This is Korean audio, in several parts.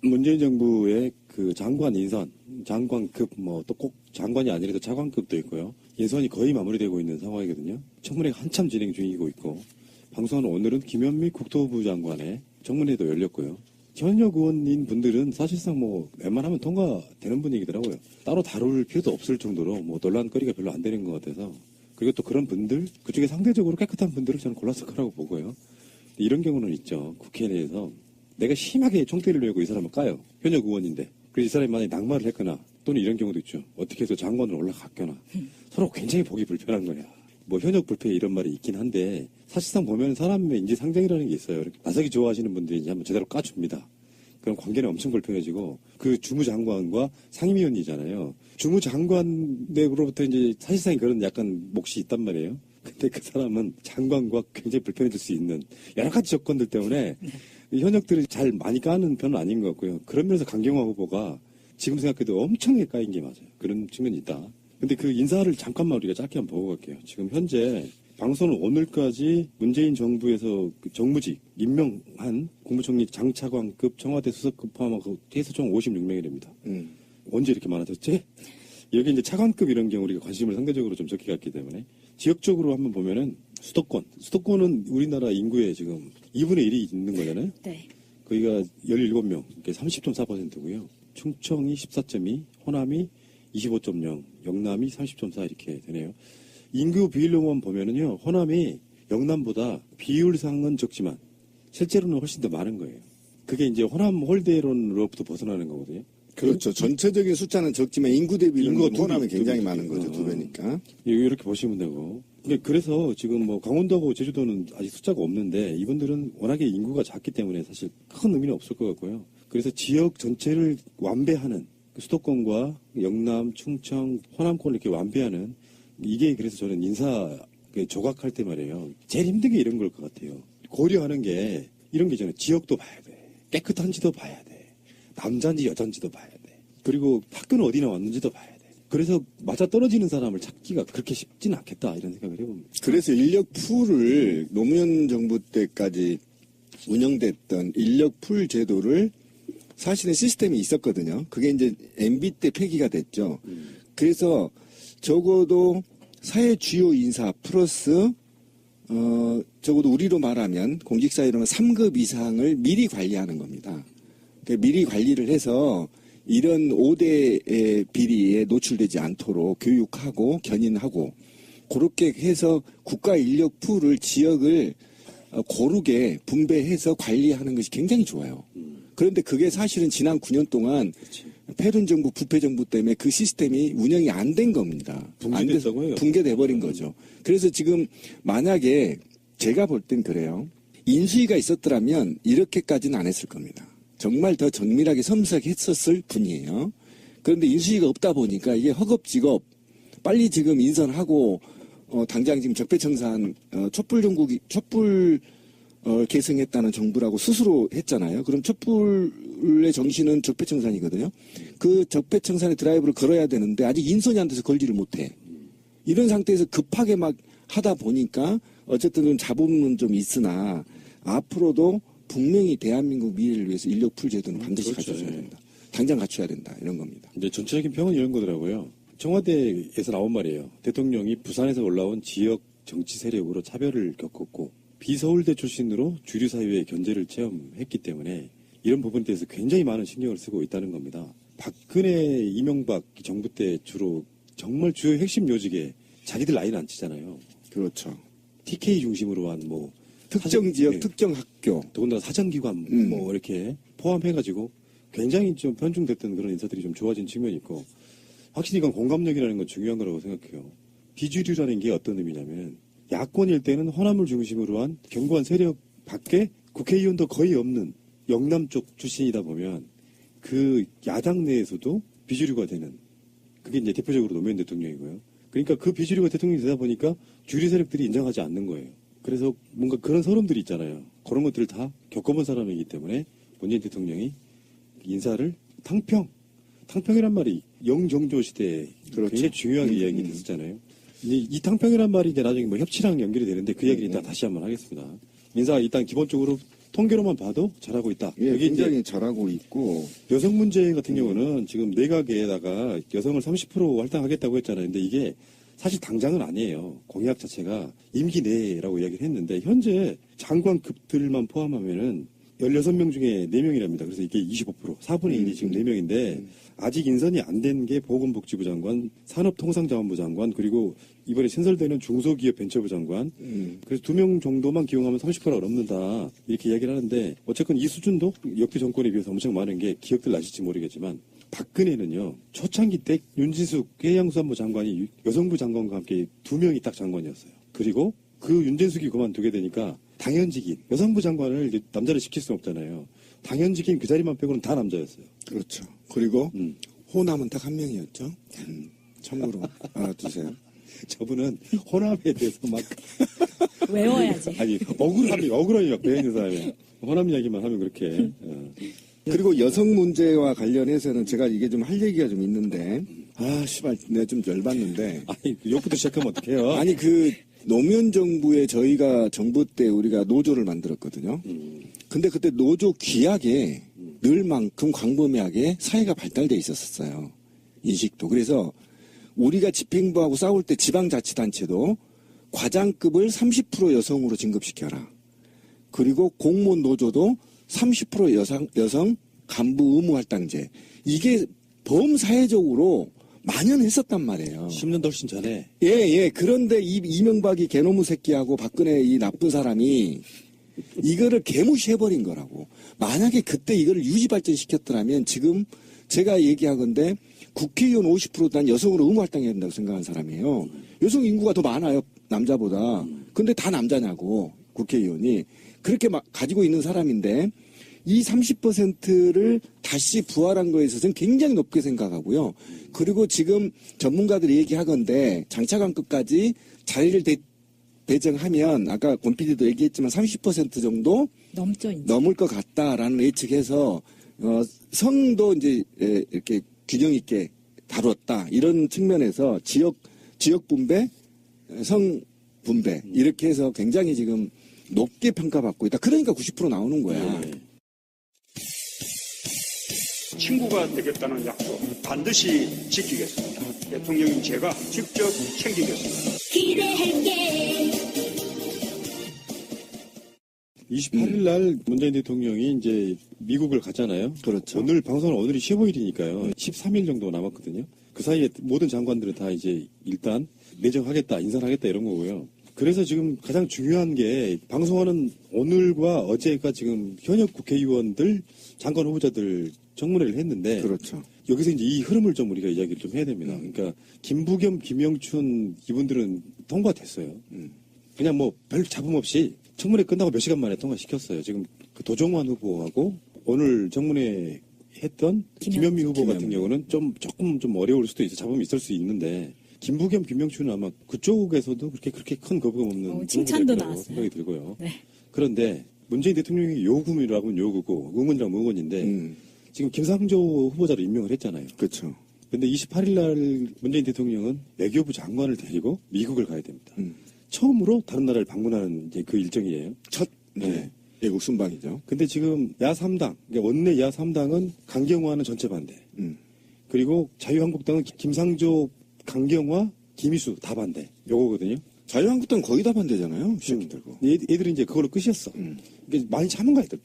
문재인 정부의 그 장관 인선, 장관급 뭐 또 꼭 장관이 아니라도 차관급도 있고요. 인선이 거의 마무리되고 있는 상황이거든요. 청문회가 한참 진행 중이고 있고 방송하는 오늘은 김현미 국토부 장관의 청문회도 열렸고요. 현역 의원인 분들은 사실상 뭐 웬만하면 통과되는 분위기더라고요. 따로 다룰 필요도 없을 정도로 뭐 논란거리가 별로 안 되는 것 같아서 그리고 또 그런 분들 그중에 상대적으로 깨끗한 분들을 저는 골랐을 거라고 보고요. 이런 경우는 있죠. 국회 내에서 내가 심하게 총대를 메고 이 사람을 까요. 현역 의원인데. 그래서 이 사람이 만약에 낙마를 했거나 또는 이런 경우도 있죠. 어떻게 해서 장관으로 올라갔거나 서로 굉장히 보기 불편한 거야. 뭐 현역 불패 이런 말이 있긴 한데 사실상 보면 사람의 인지상정이라는 게 있어요. 나서기 좋아하시는 분들이 이제 한번 제대로 까줍니다. 그럼 관계는 엄청 불편해지고 그 주무장관과 상임위원이잖아요. 주무장관으로부터 이제 사실상 그런 약간 몫이 있단 말이에요. 근데 그 사람은 장관과 굉장히 불편해질 수 있는 여러 가지 조건들 때문에 현역들이 잘 많이 까는 편은 아닌 것 같고요. 그런 면에서 강경화 후보가 지금 생각해도 엄청나게 까인 게 맞아요. 그런 측면이 있다. 근데 그 인사를 잠깐만 우리가 짧게 한번 보고 갈게요. 지금 현재 방송은 오늘까지 문재인 정부에서 그 정무직 임명한 국무총리 장차관급 청와대 수석급 포함하고 해서 총 56명이 됩니다. 언제 이렇게 많아졌지? 여기 이제 차관급 이런 경우 우리가 관심을 상대적으로 좀 적게 갖기 때문에 지역적으로 한번 보면은 수도권은 우리나라 인구의 지금 2분의 1이 있는 거잖아요. 네. 거기가 17명, 그러니까 30.4%고요. 충청이 14.2, 호남이 25.0, 영남이 30.4 이렇게 되네요. 인구 비율로만 보면은요, 호남이 영남보다 비율상은 적지만 실제로는 훨씬 더 많은 거예요. 그게 이제 호남 홀대론으로부터 벗어나는 거거든요. 그렇죠. 전체적인 숫자는 적지만 인구 대비는 인구가 호남이 두 굉장히 배, 많은 거죠. 2배니까. 이렇게 보시면 되고. 그래서 지금 뭐 강원도하고 제주도는 아직 숫자가 없는데 이분들은 워낙에 인구가 작기 때문에 사실 큰 의미는 없을 것 같고요. 그래서 지역 전체를 완배하는 수도권과 영남, 충청, 호남권을 이렇게 완배하는 이게 그래서 저는 인사 조각할 때 말이에요. 제일 힘든 게 이런 걸 것 같아요. 고려하는 게 이런 게 있잖아요. 지역도 봐야 돼. 깨끗한지도 봐야 돼. 남자인지 여자인지도 봐야 돼. 그리고 학교는 어디 나왔는지도 봐야 돼. 그래서 맞아떨어지는 사람을 찾기가 그렇게 쉽지는 않겠다 이런 생각을 해봅니다. 그래서 인력 풀을 노무현 정부 때까지 운영됐던 인력 풀 제도를 사실은 시스템이 있었거든요. 그게 이제 MB 때 폐기가 됐죠. 그래서 적어도 사회 주요 인사 플러스 적어도 우리로 말하면 공직사회로는 3급 이상을 미리 관리하는 겁니다. 그러니까 미리 관리를 해서 이런 5대의 비리에 노출되지 않도록 교육하고 견인하고 그렇게 해서 국가 인력 풀을 지역을 고르게 분배해서 관리하는 것이 굉장히 좋아요. 그런데 그게 사실은 지난 9년 동안 패륜 정부, 부패 정부 때문에 그 시스템이 운영이 안 된 겁니다. 붕괴됐다고요? 붕괴돼 버린 거죠. 그래서 지금 만약에 제가 볼 땐 그래요. 인수위가 있었더라면 이렇게까지는 안 했을 겁니다. 정말 더 정밀하게 섬세하게 했었을 분이에요. 그런데 인수위가 없다 보니까 이게 허겁지겁 빨리 지금 인선하고 당장 지금 적폐청산 촛불 계승했다는 정부라고 스스로 했잖아요. 그럼 촛불의 정신은 적폐청산이거든요. 그 적폐청산의 드라이브를 걸어야 되는데 아직 인선이 안 돼서 걸지를 못해. 이런 상태에서 급하게 막 하다 보니까 어쨌든 좀 잡음은 좀 있으나 앞으로도 분명히 대한민국 미래를 위해서 인력풀 제도는 반드시 그렇죠. 갖춰줘야 된다. 당장 갖춰야 된다. 이런 겁니다. 근데 전체적인 평은 이런 거더라고요. 청와대에서 나온 말이에요. 대통령이 부산에서 올라온 지역 정치 세력으로 차별을 겪었고 비서울대 출신으로 주류 사회의 견제를 체험했기 때문에 이런 부분에 대해서 굉장히 많은 신경을 쓰고 있다는 겁니다. 박근혜, 이명박 정부 때 주로 정말 주요 핵심 요직에 자기들 라인 안 치잖아요. 그렇죠. TK 중심으로 한 뭐 특정 지역, 특정 학교. 더군다나 사정기관 뭐 이렇게 포함해가지고 굉장히 좀 편중됐던 그런 인사들이 좀 좋아진 측면이 있고 확실히 이건 공감력이라는 건 중요한 거라고 생각해요. 비주류라는 게 어떤 의미냐면 야권일 때는 호남을 중심으로 한 견고한 세력 밖에 국회의원도 거의 없는 영남 쪽 출신이다 보면 그 야당 내에서도 비주류가 되는 그게 이제 대표적으로 노무현 대통령이고요. 그러니까 그 비주류가 대통령이 되다 보니까 주류 세력들이 인정하지 않는 거예요. 그래서 뭔가 그런 서름들이 있잖아요. 그런 것들을 다 겪어본 사람이기 때문에 문재인 대통령이 인사를 탕평이란 말이 영정조 시대에 그렇죠. 굉장히 중요하게 이야기 됐었잖아요. 이 탕평이란 말이 이제 나중에 뭐 협치랑 연결이 되는데 그 이야기는 이따 다시 한번 하겠습니다. 인사가 일단 기본적으로 통계로만 봐도 잘하고 있다. 예, 여기 이제 굉장히 잘하고 있고 여성 문제 같은 경우는 지금 내각에다가 여성을 30% 할당하겠다고 했잖아요. 근데 이게 사실 당장은 아니에요. 공약 자체가 임기 내라고 이야기를 했는데 현재 장관급들만 포함하면은 16명 중에 4명이랍니다. 그래서 이게 25%, 4분의 1이 지금 4명인데 아직 인선이 안 된 게 보건복지부 장관, 산업통상자원부 장관, 그리고 이번에 신설되는 중소기업벤처부 장관. 그래서 2명 정도만 기용하면 30%가 넘는다. 이렇게 이야기를 하는데 어쨌건 이 수준도 역대 정권에 비해서 엄청 많은 게 기억들 나실지 모르겠지만 박근혜는요. 초창기 때 윤진숙 해양수산부 장관이 여성부 장관과 함께 2명이 딱 장관이었어요. 그리고 그 윤진숙이 그만두게 되니까 당연직인 여성부 장관을 이제 남자를 시킬 수는 없잖아요. 당연직인 그 자리만 빼고는 다 남자였어요. 그렇죠. 그리고 호남은 딱 한 명이었죠. 참고로 알아두세요. 저분은 호남에 대해서 막 외워야지. 아니 억울함이 막 배어있는 사람이 호남 이야기만 하면 그렇게 그리고 여성 문제와 관련해서는 제가 이게 좀 할 얘기가 좀 있는데 씨발 내가 좀 열받는데 아니 욕부터 시작하면 어떡해요? 아니 그 노무현 정부에 저희가 정부 때 우리가 노조를 만들었거든요. 근데 그때 노조 규약에 늘만큼 광범위하게 사회가 발달돼 있었어요. 인식도. 그래서 우리가 집행부하고 싸울 때 지방자치단체도 과장급을 30% 여성으로 진급시켜라. 그리고 공무원 노조도 30% 여성 간부 의무할당제. 이게 범사회적으로 만연했었단 말이에요. 10년도 훨씬 전에 예. 그런데 이명박이 개노무 새끼하고 박근혜 이 나쁜 사람이 이거를 개무시해버린 거라고. 만약에 그때 이거를 유지 발전시켰더라면 지금 제가 얘기하건데 국회의원 50%난 여성으로 의무할당해야 된다고 생각하는 사람이에요. 여성 인구가 더 많아요. 남자보다. 근데 다 남자냐고 국회의원이. 그렇게 가지고 있는 사람인데 이 30%를 다시 부활한 거에 있어서는 굉장히 높게 생각하고요. 그리고 지금 전문가들이 얘기하건데 장차관급까지 자리를 배정하면 아까 권 PD도 얘기했지만 30% 정도 넘죠, 이제. 넘을 것 같다라는 예측해서 성도 이제 이렇게 균형 있게 다뤘다 이런 측면에서 지역 분배, 성 분배 이렇게 해서 굉장히 지금 높게 평가받고 있다. 그러니까 90% 나오는 거야. 네. 친구가 되겠다는 약속 반드시 지키겠습니다. 대통령인 제가 직접 챙기겠습니다. 기대할게. 28일 날 문재인 대통령이 이제 미국을 갔잖아요. 그렇죠. 오늘 방송은 오늘이 15일이니까요. 13일 정도 남았거든요. 그 사이에 모든 장관들은 다 이제 일단 내정하겠다, 인선하겠다 이런 거고요. 그래서 지금 가장 중요한 게 방송하는 오늘과 어제가 지금 현역 국회의원들, 장관 후보자들 청문회를 했는데 그렇죠. 여기서 이제 이 흐름을 좀 우리가 이야기를 좀 해야 됩니다. 그러니까 김부겸, 김영춘 이분들은 통과됐어요. 그냥 뭐 별 잡음 없이 청문회 끝나고 몇 시간 만에 통과시켰어요. 지금 그 도정환 후보하고 오늘 청문회 했던 김현미 후보 같은 경우는 조금 좀 어려울 수도 있어. 잡음이 있을 수 있는데 김부겸, 김영춘은 아마 그쪽에서도 그렇게 큰 거부감 없는 칭찬도 후보들이라고 나왔어요. 생각이 들고요. 네. 그런데 문재인 대통령이 요구이라고 하면 요구고 의문이라면 의문인데 지금 김상조 후보자로 임명을 했잖아요. 그렇죠. 근데 28일 날 문재인 대통령은 외교부 장관을 데리고 미국을 가야 됩니다. 처음으로 다른 나라를 방문하는 이제 그 일정이에요. 첫 네. 외국 순방이죠. 근데 지금 야3당, 그러니까 원내 야3당은 강경화는 전체 반대. 그리고 자유한국당은 김상조, 강경화, 김희수 다 반대. 요거거든요. 자유한국당 거의 다 반대잖아요. 새끼들고. 얘들이 이제 그걸로 끝이었어. 이게 많이 참은 거 같더라.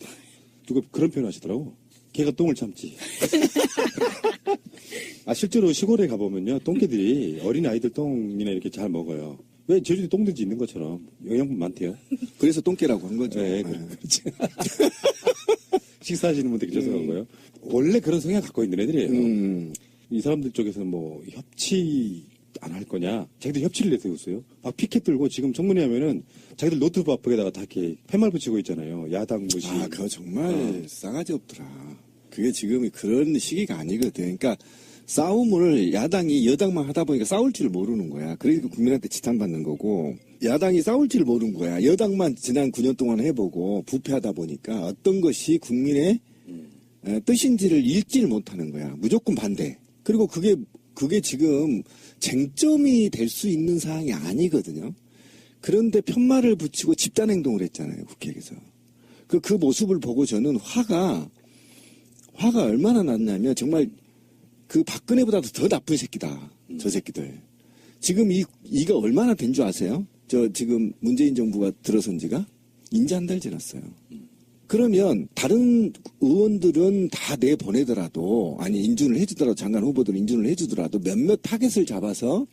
누가 그런 표현 하시더라고. 걔가 똥을 참지. 실제로 시골에 가보면요. 똥개들이 어린 아이들 똥이나 이렇게 잘 먹어요. 왜 제주도에 똥돼지 있는 것처럼 영양분 많대요. 그래서 똥개라고 한 거죠. 네, 그렇지. 식사하시는 분들 죄송하고요. 원래 그런 성향 갖고 있는 애들이에요. 이 사람들 쪽에서는 뭐 협치 안 할 거냐? 자기들 협치를 내세웠어요. 피켓 들고 지금 청문회 하면은 자기들 노트북 앞에다가 다 이렇게 팻말 붙이고 있잖아요. 야당 무시. 그거 정말 싸가지 없더라. 그게 지금 그런 시기가 아니거든. 그러니까 싸움을 야당이 여당만 하다 보니까 싸울 줄 모르는 거야. 그러니까 국민한테 지탄받는 거고 야당이 싸울 줄 모르는 거야. 여당만 지난 9년 동안 해보고 부패하다 보니까 어떤 것이 국민의 뜻인지를 읽지를 못하는 거야. 무조건 반대. 그리고 그게 지금 쟁점이 될 수 있는 사항이 아니거든요. 그런데 편말을 붙이고 집단행동을 했잖아요. 국회에서. 그 모습을 보고 저는 화가 얼마나 났냐면 정말 그 박근혜보다도 더 나쁜 새끼다. 저 새끼들. 지금 이가 얼마나 된 줄 아세요? 저 지금 문재인 정부가 들어선 지가 인제 한 달 지났어요. 그러면 다른 의원들은 다 내보내더라도 아니 인준을 해주더라도 장관 후보들 인준을 해주더라도 몇몇 타겟을 잡아서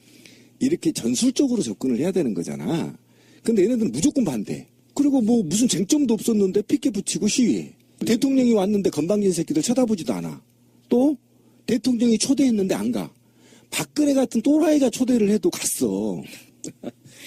이렇게 전술적으로 접근을 해야 되는 거잖아. 근데 얘네들은 무조건 반대. 그리고 뭐 무슨 쟁점도 없었는데 피켓 붙이고 시위해. 대통령이 왔는데 건방진 새끼들 쳐다보지도 않아. 또 대통령이 초대했는데 안 가. 박근혜 같은 또라이가 초대를 해도 갔어.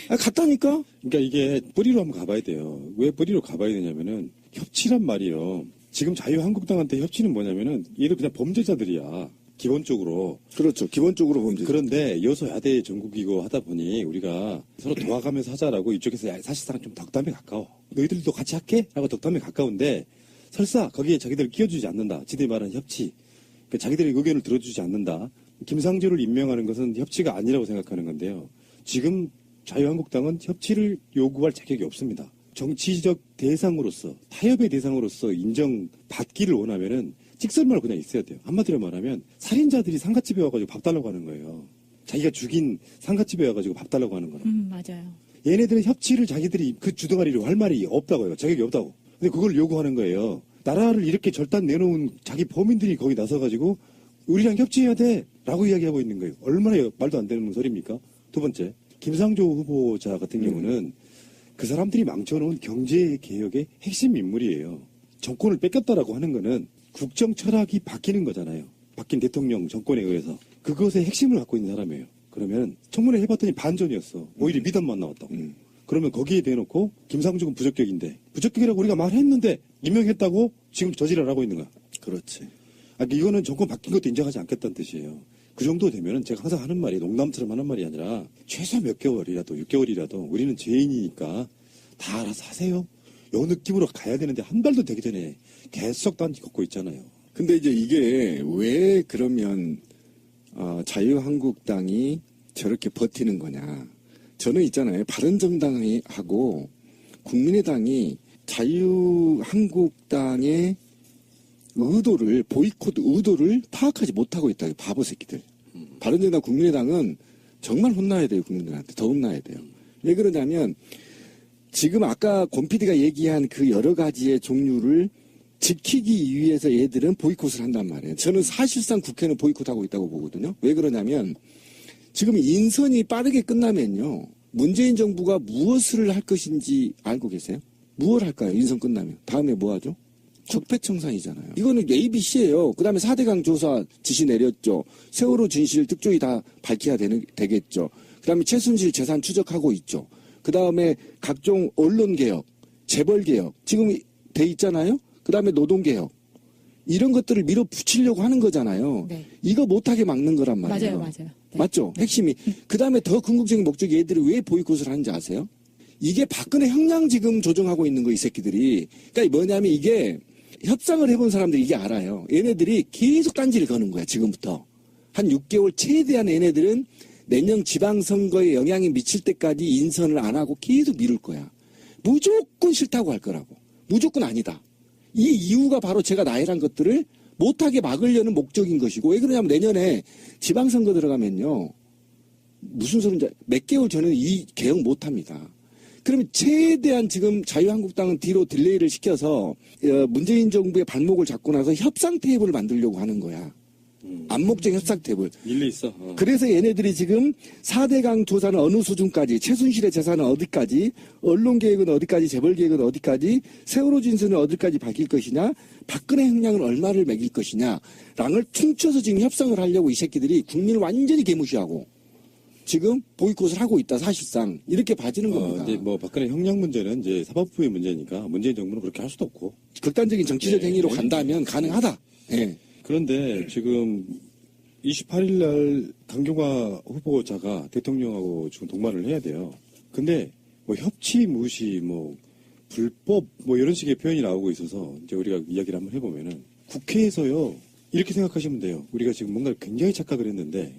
갔다니까? 그러니까 이게 뿌리로 한번 가봐야 돼요. 왜 뿌리로 가봐야 되냐면은 협치란 말이요. 지금 자유한국당한테 협치는 뭐냐면은 얘들 그냥 범죄자들이야. 기본적으로. 그렇죠. 기본적으로 범죄. 그런데 여소야대 전국이고 하다 보니 우리가 서로 도와가면서 하자라고 이쪽에서 야, 사실상 좀 덕담에 가까워. 너희들도 같이 할게? 라고 덕담에 가까운데 설사 거기에 자기들을 끼워주지 않는다. 지들이 말하는 협치. 그러니까 자기들의 의견을 들어주지 않는다. 김상조를 임명하는 것은 협치가 아니라고 생각하는 건데요. 지금 자유한국당은 협치를 요구할 자격이 없습니다. 정치적 대상으로서 타협의 대상으로서 인정받기를 원하면은 찍설만 그냥 있어야 돼요. 한마디로 말하면 살인자들이 상가집에 와가지고 밥 달라고 하는 거예요. 자기가 죽인 상가집에 와가지고 밥 달라고 하는 거는. 맞아요. 얘네들은 협치를 자기들이 그 주둥아리로 할 말이 없다고 해요. 자격이 없다고. 근데 그걸 요구하는 거예요. 나라를 이렇게 절단 내놓은 자기 범인들이 거기 나서가지고 우리랑 협치해야 돼 라고 이야기하고 있는 거예요. 얼마나 말도 안 되는 소리입니까? 두 번째, 김상조 후보자 같은 경우는 그 사람들이 망쳐놓은 경제개혁의 핵심 인물이에요. 정권을 뺏겼다라고 하는 거는 국정 철학이 바뀌는 거잖아요. 바뀐 대통령 정권에 의해서. 그것의 핵심을 갖고 있는 사람이에요. 그러면 청문회 해봤더니 반전이었어. 오히려 미담만 나왔다고. 그러면 거기에 대놓고 김상조는 부적격인데 부적격이라고 우리가 말했는데 임명했다고 지금 저지랄 하고 있는 거야. 그렇지. 이거는 정권 바뀐 것도 인정하지 않겠다는 뜻이에요. 그 정도 되면은 제가 항상 하는 말이 농담처럼 하는 말이 아니라 최소 몇 개월이라도 6개월이라도 우리는 죄인이니까 다 알아서 하세요. 요 느낌으로 가야 되는데 한 달도 되기 전에 계속 단지 걷고 있잖아요. 근데 이제 이게 왜 그러면 자유한국당이 저렇게 버티는 거냐. 저는 있잖아요. 바른정당하고 국민의당이 자유한국당의 의도를 보이콧 의도를 파악하지 못하고 있다. 바보 새끼들. 바른정당 국민의당은 정말 혼나야 돼요. 국민들한테 더 혼나야 돼요. 왜 그러냐면 지금 아까 권 PD가 얘기한 그 여러 가지의 종류를 지키기 위해서 얘들은 보이콧을 한단 말이에요. 저는 사실상 국회는 보이콧하고 있다고 보거든요. 왜 그러냐면 지금 인선이 빠르게 끝나면요. 문재인 정부가 무엇을 할 것인지 알고 계세요? 무엇을 할까요? 인선 끝나면. 다음에 뭐 하죠? 적폐청산이잖아요. 이거는 ABC예요. 그 다음에 4대강 조사 지시 내렸죠. 세월호 진실 특조위 다 밝혀야 되겠죠. 그 다음에 최순실 재산 추적하고 있죠. 그 다음에 각종 언론개혁, 재벌개혁 지금 돼 있잖아요. 그 다음에 노동개혁 이런 것들을 밀어붙이려고 하는 거잖아요. 네. 이거 못하게 막는 거란 말이에요. 맞아요. 네. 맞죠? 핵심이. 그 다음에 더 궁극적인 목적이 얘들이 왜 보이콧을 하는지 아세요? 이게 박근혜 형량 지금 조정하고 있는 거 이 새끼들이. 그러니까 뭐냐면 이게 협상을 해본 사람들이 이게 알아요. 얘네들이 계속 딴지를 거는 거야 지금부터. 한 6개월 최대한 얘네들은 내년 지방선거에 영향이 미칠 때까지 인선을 안 하고 계속 미룰 거야. 무조건 싫다고 할 거라고. 무조건 아니다. 이 이유가 바로 제가 나열한 것들을 못하게 막으려는 목적인 것이고 왜 그러냐면 내년에 지방선거 들어가면요. 무슨 소린지 몇 개월 전에는 이 개혁 못합니다. 그러면 최대한 지금 자유한국당은 뒤로 딜레이를 시켜서 문재인 정부의 발목을 잡고 나서 협상 테이블을 만들려고 하는 거야. 암묵적 협상 테이블. 일리 있어. 그래서 얘네들이 지금 4대강 조사는 어느 수준까지, 최순실의 재산은 어디까지, 언론개혁은 어디까지, 재벌개혁은 어디까지, 세월호 진술은 어디까지 밝힐 것이냐, 박근혜 형량은 얼마를 매길 것이냐, 랑을 퉁쳐서 지금 협상을 하려고 이 새끼들이 국민을 완전히 개무시하고 지금 보이콧을 하고 있다, 사실상. 이렇게 봐지는 겁니다. 이제 뭐 박근혜 형량 문제는 이제 사법부의 문제니까 문재인 정부는 그렇게 할 수도 없고. 극단적인 정치적 네. 행위로 간다면 가능하다. 예. 그런데 지금 28일 날 강경화 후보자가 대통령하고 지금 동반을 해야 돼요. 근데 뭐 협치 무시 뭐 불법 뭐 이런 식의 표현이 나오고 있어서 이제 우리가 이야기를 한번 해보면은 국회에서요 이렇게 생각하시면 돼요. 우리가 지금 뭔가 굉장히 착각을 했는데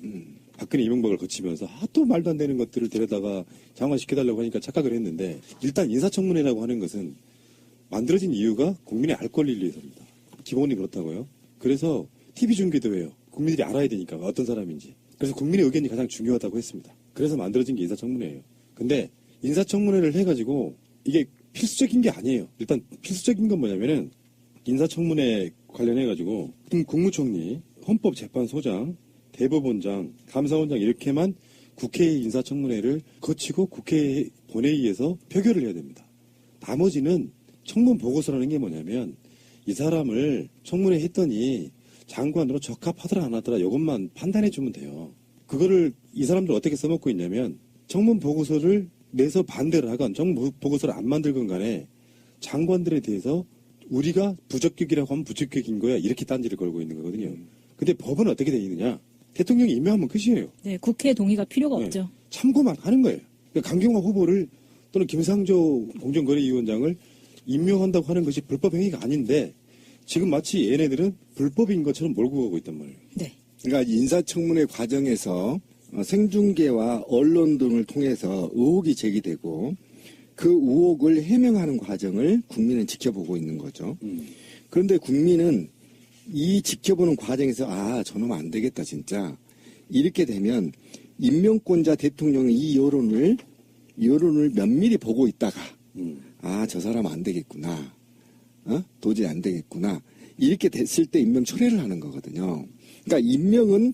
박근혜 이명박을 거치면서 또 말도 안 되는 것들을 데려다가 장관시켜달라고 하니까 착각을 했는데 일단 인사청문회라고 하는 것은 만들어진 이유가 국민의 알 권리를 위해서입니다. 기본이 그렇다고요. 그래서 TV 중계도 해요. 국민들이 알아야 되니까 어떤 사람인지. 그래서 국민의 의견이 가장 중요하다고 했습니다. 그래서 만들어진 게 인사청문회예요. 근데 인사청문회를 해가지고 이게 필수적인 게 아니에요. 일단 필수적인 건 뭐냐면은 인사청문회 관련해가지고 국무총리, 헌법재판소장, 대법원장, 감사원장 이렇게만 국회 인사청문회를 거치고 국회 본회의에서 표결을 해야 됩니다. 나머지는 청문 보고서라는 게 뭐냐면 이 사람을 청문회 했더니 장관으로 적합하더라 안 하더라 이것만 판단해 주면 돼요. 그거를 이 사람들 어떻게 써먹고 있냐면 청문 보고서를 내서 반대를 하건 청문 보고서를 안 만들건 간에 장관들에 대해서 우리가 부적격이라고 하면 부적격인 거야 이렇게 딴지를 걸고 있는 거거든요. 근데 법은 어떻게 돼 있느냐? 대통령이 임명하면 끝이에요. 네, 국회 동의가 필요가 네. 없죠. 참고만 하는 거예요. 그러니까 강경화 후보를 또는 김상조 공정거래위원장을 임명한다고 하는 것이 불법 행위가 아닌데 지금 마치 얘네들은 불법인 것처럼 몰고 가고 있단 말이에요. 네. 그러니까 인사청문회 과정에서 생중계와 언론 등을 통해서 의혹이 제기되고 그 의혹을 해명하는 과정을 국민은 지켜보고 있는 거죠. 그런데 국민은 이 지켜보는 과정에서 저놈 안 되겠다 진짜 이렇게 되면 임명권자 대통령이 이 여론을 면밀히 보고 있다가 저 사람 안 되겠구나 도저히 안 되겠구나 이렇게 됐을 때 임명 철회를 하는 거거든요. 그러니까 임명은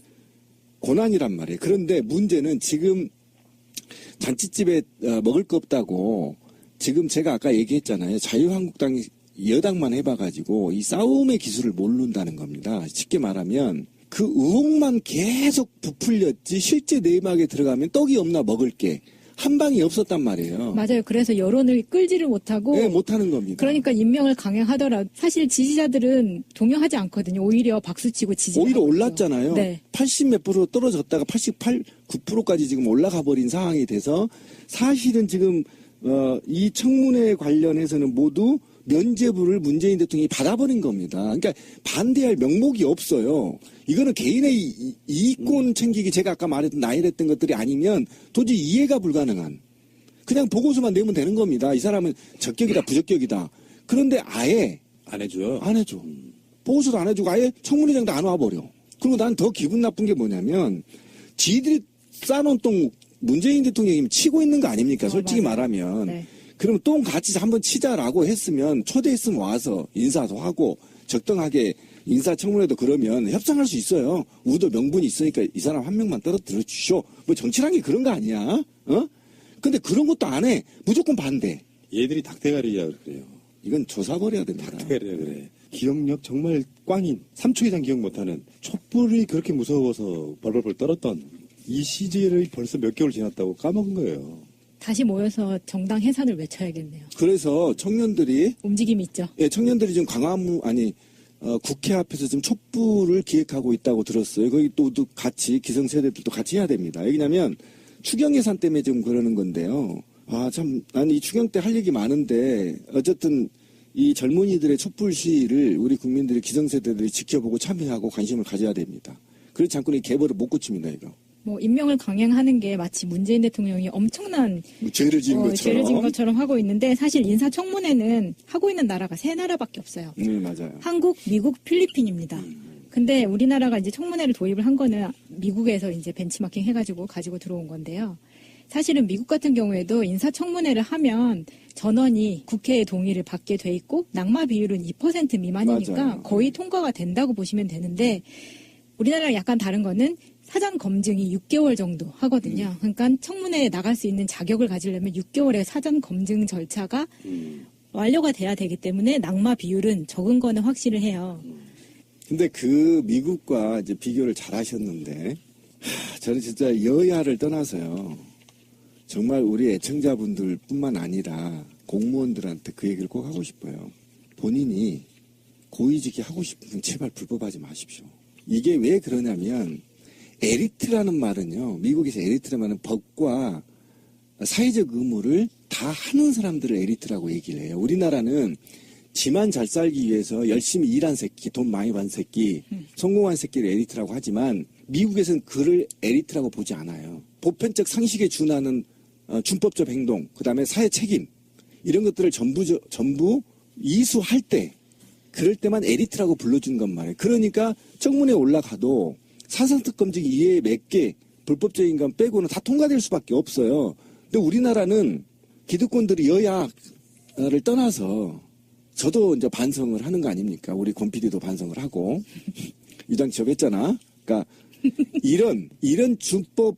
고난이란 말이에요. 그런데 문제는 지금 잔치집에 먹을 거 없다고 지금 제가 아까 얘기했잖아요. 자유한국당이 여당만 해봐가지고 이 싸움의 기술을 모른다는 겁니다. 쉽게 말하면 그 의혹만 계속 부풀렸지 실제 내막에 들어가면 떡이 없나 먹을 게 한 방이 없었단 말이에요. 맞아요. 그래서 여론을 끌지를 못하고 네, 못하는 겁니다. 그러니까 임명을 강행하더라도 사실 지지자들은 동요하지 않거든요. 오히려 박수치고 지지를 오히려 하고 있죠. 올랐잖아요. 네. 80몇 프로 떨어졌다가 88, 9%까지 지금 올라가 버린 상황이 돼서 사실은 지금 이 청문회 관련해서는 모두 면죄부를 문재인 대통령이 받아버린 겁니다. 그러니까 반대할 명목이 없어요. 이거는 개인의 이익권 챙기기 제가 아까 말했던 나열했던 것들이 아니면 도저히 이해가 불가능한 그냥 보고서만 내면 되는 겁니다. 이 사람은 적격이다 부적격이다. 그런데 아예 안 해줘요. 안 해줘. 보고서도 안 해주고 아예 청문회장도 안 와버려. 그리고 난 더 기분 나쁜 게 뭐냐면 지들이 싸놓은 똥 문재인 대통령이 치고 있는 거 아닙니까? 솔직히 맞아요. 말하면. 네. 그러면 똥 같이 한번 치자라고 했으면 초대했으면 와서 인사도 하고 적당하게 인사청문회도 그러면 협상할 수 있어요. 우도 명분이 있으니까 이 사람 한 명만 떨어뜨려 주시오. 뭐 정치란 게 그런 거 아니야? 근데 그런 것도 안 해. 무조건 반대. 얘들이 닭대가리야 그래요. 이건 조사버려야 됩니다. 닭대가리야 그래. 기억력 정말 꽝인 3초 이상 기억 못하는 촛불이 그렇게 무서워서 벌벌벌 떨었던 이 시절이 벌써 몇 개월 지났다고 까먹은 거예요. 다시 모여서 정당 해산을 외쳐야겠네요. 그래서 청년들이 움직임이 있죠. 청년들이 지금 국회 앞에서 지금 촛불을 기획하고 있다고 들었어요. 거기 또 같이 기성세대들도 같이 해야 됩니다. 왜냐면 추경 예산 때문에 지금 그러는 건데요. 난 이 추경 때 할 얘기 많은데 어쨌든 이 젊은이들의 촛불 시위를 우리 국민들이 기성세대들이 지켜보고 참여하고 관심을 가져야 됩니다. 그렇지 않고는 이 개벌을 못 고칩니다, 이거. 뭐 임명을 강행하는 게 마치 문재인 대통령이 엄청난 죄를 지은 것처럼. 죄를 지은 것처럼 하고 있는데 사실 인사청문회는 하고 있는 나라가 3나라밖에 없어요. 네, 맞아요. 한국, 미국, 필리핀입니다. 근데 우리나라가 이제 청문회를 도입을 한 거는 미국에서 이제 벤치마킹 해가지고 가지고 들어온 건데요. 사실은 미국 같은 경우에도 인사청문회를 하면 전원이 국회의 동의를 받게 돼 있고 낙마 비율은 2% 미만이니까 맞아요. 거의 통과가 된다고 보시면 되는데 우리나라랑 약간 다른 거는 사전 검증이 6개월 정도 하거든요. 그러니까 청문회에 나갈 수 있는 자격을 가지려면 6개월의 사전 검증 절차가 완료가 돼야 되기 때문에 낙마 비율은 적은 거는 확실히 해요. 근데 그 미국과 이제 비교를 잘 하셨는데, 저는 진짜 여야를 떠나서요. 정말 우리 애청자분들 뿐만 아니라 공무원들한테 그 얘기를 꼭 하고 싶어요. 본인이 고위직이 하고 싶으면 제발 불법하지 마십시오. 이게 왜 그러냐면, 에리트라는 말은요, 미국에서 에리트라는 말은 법과 사회적 의무를 다 하는 사람들을 에리트라고 얘기를 해요. 우리나라는 지만 잘 살기 위해서 열심히 일한 새끼, 돈 많이 번 새끼, 성공한 새끼를 에리트라고 하지만 미국에서는 그를 에리트라고 보지 않아요. 보편적 상식에 준하는 준법적 행동, 그 다음에 사회 책임 이런 것들을 전부 이수할 때 그럴 때만 에리트라고 불러준 건 말이에요. 그러니까 청문회에 올라가도 사상특 검증 이외에 몇 개 불법적인 건 빼고는 다 통과될 수밖에 없어요. 근데 우리나라는 기득권들이 여야를 떠나서 저도 이제 반성을 하는 거 아닙니까? 우리 권 PD도 반성을 하고 유당 지적했잖아. 그러니까 이런 준법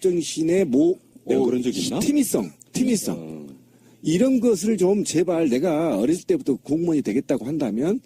정신의 내가 그런 적 있나? 팀이성 이런 것을 좀 제발 내가 어렸을 때부터 공무원이 되겠다고 한다면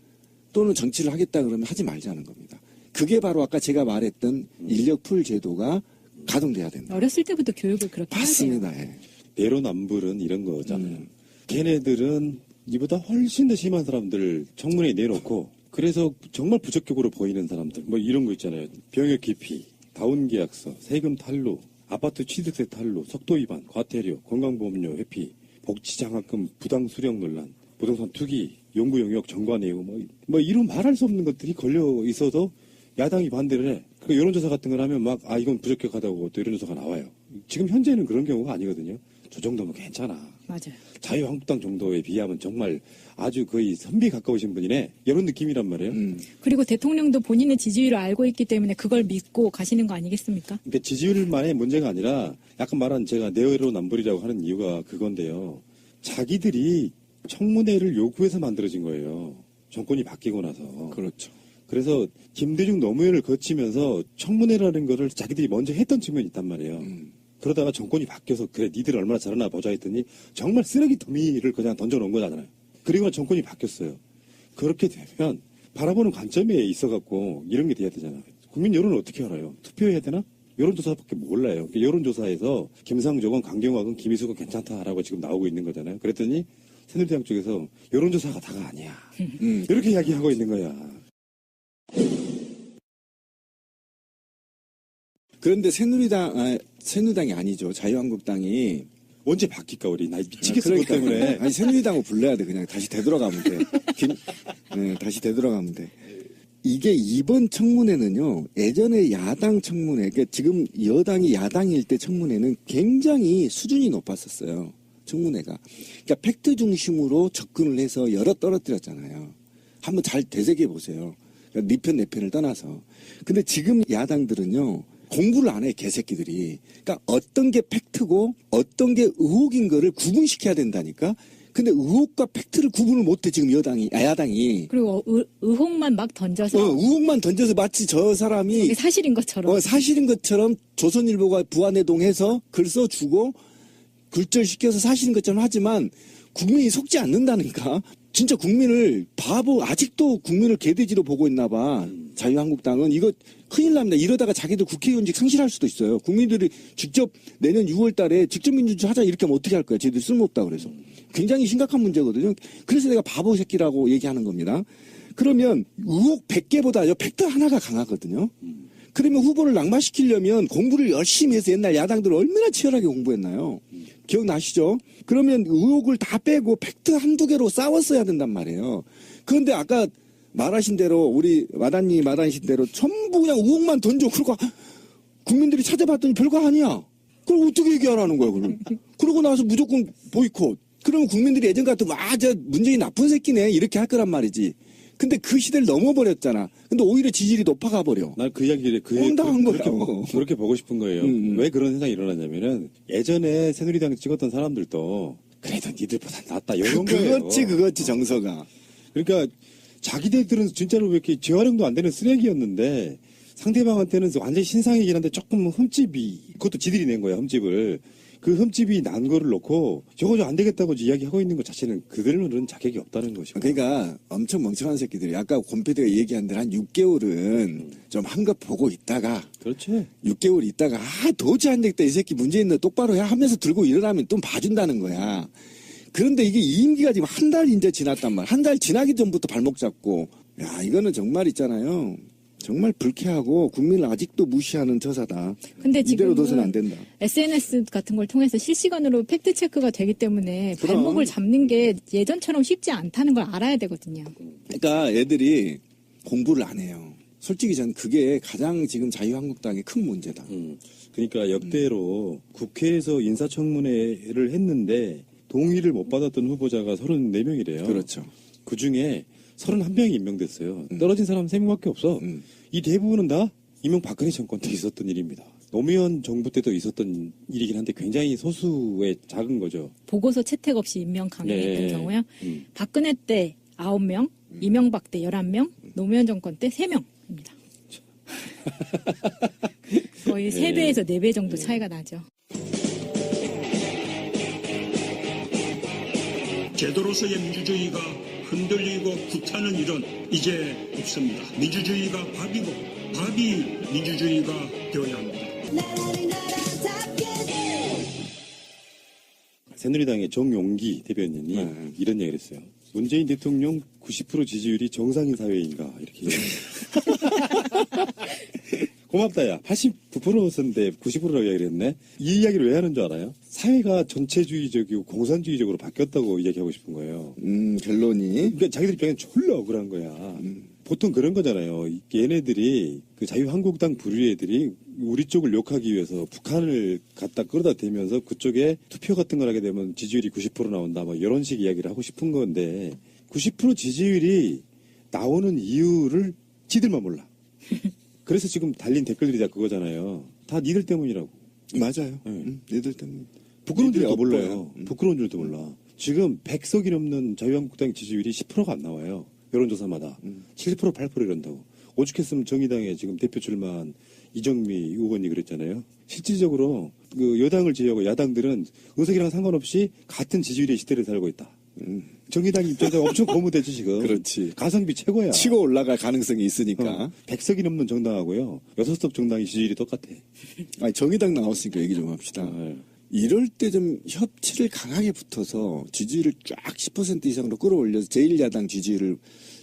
또는 정치를 하겠다 그러면 하지 말자는 겁니다. 그게 바로 아까 제가 말했던 인력풀 제도가 가동돼야 된다. 어렸을 때부터 교육을 그렇게 맞습니다. 하세요. 예. 내로남불은 이런 거잖아요. 걔네들은 이보다 훨씬 더 심한 사람들을 청문회에 내놓고 그래서 정말 부적격으로 보이는 사람들 뭐 이런 거 있잖아요. 병역 기피, 다운계약서, 세금 탈루, 아파트 취득세 탈루, 속도 위반, 과태료, 건강보험료 회피, 복지장학금 부당 수령 논란, 부동산 투기, 연구 영역 정관 내용 뭐 이런 말할 수 없는 것들이 걸려 있어도 야당이 반대를 해. 그 여론조사 같은 걸 하면 막 이건 부적격하다고 또 여론조사가 나와요. 지금 현재는 그런 경우가 아니거든요. 저 정도면 괜찮아. 맞아요. 자유한국당 정도에 비하면 정말 아주 거의 선비에 가까우신 분이네. 이런 느낌이란 말이에요. 그리고 대통령도 본인의 지지율을 알고 있기 때문에 그걸 믿고 가시는 거 아니겠습니까? 근데 지지율만의 문제가 아니라 약간 말한 제가 내로남불이라고 하는 이유가 그건데요. 자기들이 청문회를 요구해서 만들어진 거예요. 정권이 바뀌고 나서. 그렇죠. 그래서 김대중 노무현을 거치면서 청문회라는 거를 자기들이 먼저 했던 측면이 있단 말이에요. 그러다가 정권이 바뀌어서 그래 니들 얼마나 잘하나 보자 했더니 정말 쓰레기 더미를 그냥 던져놓은 거잖아요. 그리고 정권이 바뀌었어요. 그렇게 되면 바라보는 관점에 있어갖고 이런 게 돼야 되잖아요. 국민 여론을 어떻게 알아요? 투표해야 되나? 여론조사밖에 몰라요. 여론조사에서 김상조건, 강경화건, 김희수건 괜찮다라고 지금 나오고 있는 거잖아요. 그랬더니 새누리당 쪽에서 여론조사가 다가 아니야. 이렇게 이야기하고 있는 거야. 그런데 새누리당이 아니죠. 자유한국당이 언제 바뀔까 우리 나 미치겠어 그것 때문에. 아니 새누리당을 불러야 돼. 그냥 다시 되돌아가면 돼. 다시 되돌아가면 돼. 이게 이번 청문회는요. 예전에 야당 청문회, 그러니까 지금 여당이 야당일 때 청문회는 굉장히 수준이 높았었어요. 청문회가. 그러니까 팩트 중심으로 접근을 해서 열어 떨어뜨렸잖아요. 한번 잘 되새겨 보세요. 그러니까 네 편 내 편을 떠나서. 근데 지금 야당들은요. 공부를 안 해, 개새끼들이. 그러니까 어떤 게 팩트고 어떤 게 의혹인 거를 구분시켜야 된다니까. 근데 의혹과 팩트를 구분을 못해 지금 야당이. 그리고 의혹만 막 던져서 의혹만 던져서 마치 저 사람이 이게 사실인 것처럼 사실인 것처럼 조선일보가 부안해동해서 글 써주고 글절시켜서 사실인 것처럼 하지만 국민이 속지 않는다니까. 진짜 국민을 아직도 국민을 개돼지로 보고 있나 봐. 자유한국당은 이거 큰일 납니다. 이러다가 자기들 국회의원직 상실할 수도 있어요. 국민들이 직접 내년 6월 달에 직접 민주주의 하자 이렇게 하면 어떻게 할 거야. 쟤들 쓸모없다 그래서. 굉장히 심각한 문제거든요. 그래서 내가 바보 새끼라고 얘기하는 겁니다. 그러면 의혹 100개보다요. 팩트 하나가 강하거든요. 그러면 후보를 낙마시키려면 공부를 열심히 해서 옛날 야당들 얼마나 치열하게 공부했나요? 기억나시죠? 그러면 의혹을 다 빼고 팩트 한두 개로 싸웠어야 된단 말이에요. 그런데 아까 말하신 대로 우리 마단님 말하신 대로 전부 그냥 의혹만 던져. 그러고 국민들이 찾아봤더니 별거 아니야. 그럼 어떻게 얘기하라는 거야 그럼. 그러고 나서 무조건 보이콧. 그러면 국민들이 예전 같으면 저 문재인 나쁜 새끼네 이렇게 할 거란 말이지. 근데 그 시대를 넘어버렸잖아. 근데 오히려 지지율이 높아가 버려. 난 그 이야기를 황당한 거야. 그렇게 보고 싶은 거예요. 왜 그런 현상이 일어나냐면은 예전에 새누리당 찍었던 사람들도 그래도 니들보다 낫다 이런 거예요. 그거지 정서가. 그러니까 자기들은 진짜로 왜 이렇게 재활용도 안 되는 쓰레기였는데 상대방한테는 완전히 신상이긴 한데 조금 흠집이 그것도 지들이 낸 거야 흠집을. 그 흠집이 난 거를 놓고 저거 안 되겠다고 이야기하고 있는 것 자체는 그들은 자격이 없다는 것이고. 그러니까 엄청 멍청한 새끼들이 아까 곰피디가 얘기한 대로 한 6개월은 좀 한껏 보고 있다가 그렇지. 6개월 있다가 도저히 안 되겠다 이 새끼 문재인 너 똑바로 해 하면서 들고 일어나면 또 봐준다는 거야. 그런데 이게 임기가 지금 한 달 이제 지났단 말이야. 한 달 지나기 전부터 발목 잡고 이거는 정말 있잖아요. 정말 불쾌하고 국민을 아직도 무시하는 처사다. 근데 이대로 지금은 둬서는 안 된다. SNS 같은 걸 통해서 실시간으로 팩트 체크가 되기 때문에 그럼. 발목을 잡는 게 예전처럼 쉽지 않다는 걸 알아야 되거든요. 그러니까 애들이 공부를 안 해요. 솔직히 저는 그게 가장 지금 자유한국당의 큰 문제다. 그러니까 역대로 국회에서 인사청문회를 했는데 동의를 못 받았던 후보자가 34명이래요. 그렇죠. 그 중에 31명이 임명됐어요. 떨어진 사람 3명밖에 없어. 이 대부분은 다 이명박근혜 정권 때 있었던 일입니다. 노무현 정부 때도 있었던 일이긴 한데 굉장히 소수의 작은 거죠. 보고서 채택 없이 임명 강행했던 네. 경우요. 박근혜 때 9명, 이명박 때 11명, 노무현 정권 때 3명입니다. 거의 3배에서 4배 정도 차이가 나죠. 제도로서의 민주주의가 흔들리고 구타는 일은 이제 없습니다. 민주주의가 밥이고 밥이 민주주의가 되어야 합니다. 새누리당의 정용기 대변인이 이런 얘기를 했어요. 문재인 대통령 90% 지지율이 정상인 사회인가 이렇게 고맙다 야 89%였는데 90%라고 이야기를 했네. 이 이야기를 왜 하는 줄 알아요? 사회가 전체주의적이고 공산주의적으로 바뀌었다고 이야기하고 싶은 거예요. 결론이. 그러니까 자기들 입장엔 졸라 억울한 거야. 보통 그런 거잖아요. 얘네들이 그 자유한국당 부류 애들이 우리 쪽을 욕하기 위해서 북한을 갖다 끌어다 대면서 그쪽에 투표 같은 걸 하게 되면 지지율이 90% 나온다. 뭐 이런 식 이야기를 하고 싶은 건데 90% 지지율이 나오는 이유를 지들만 몰라. 그래서 지금 달린 댓글들이 다 그거잖아요. 다 니들 때문이라고. 맞아요. 네. 얘들 때문에. 부끄러운 줄도 니들이 몰라요. 엎어요. 부끄러운 줄도 몰라. 지금 100석이 넘는 자유한국당 지지율이 10%가 안 나와요. 여론조사마다. 7%, 8% 이런다고. 오죽했으면 정의당에 지금 대표 출마한 이정미 의원이 그랬잖아요. 실질적으로 그 여당을 제외하고 야당들은 의석이랑 상관없이 같은 지지율의 시대를 살고 있다. 정의당 입장에서 엄청 고무되지 지금. 그렇지. 가성비 최고야. 치고 올라갈 가능성이 있으니까. 100석이 넘는 정당하고요. 6석 정당의 지지율이 똑같아. 아니, 정의당 나왔으니까 얘기 좀 합시다. 네. 이럴 때 좀 협치를 강하게 붙어서 지지율을 쫙 10% 이상으로 끌어올려서 제1야당 지지율을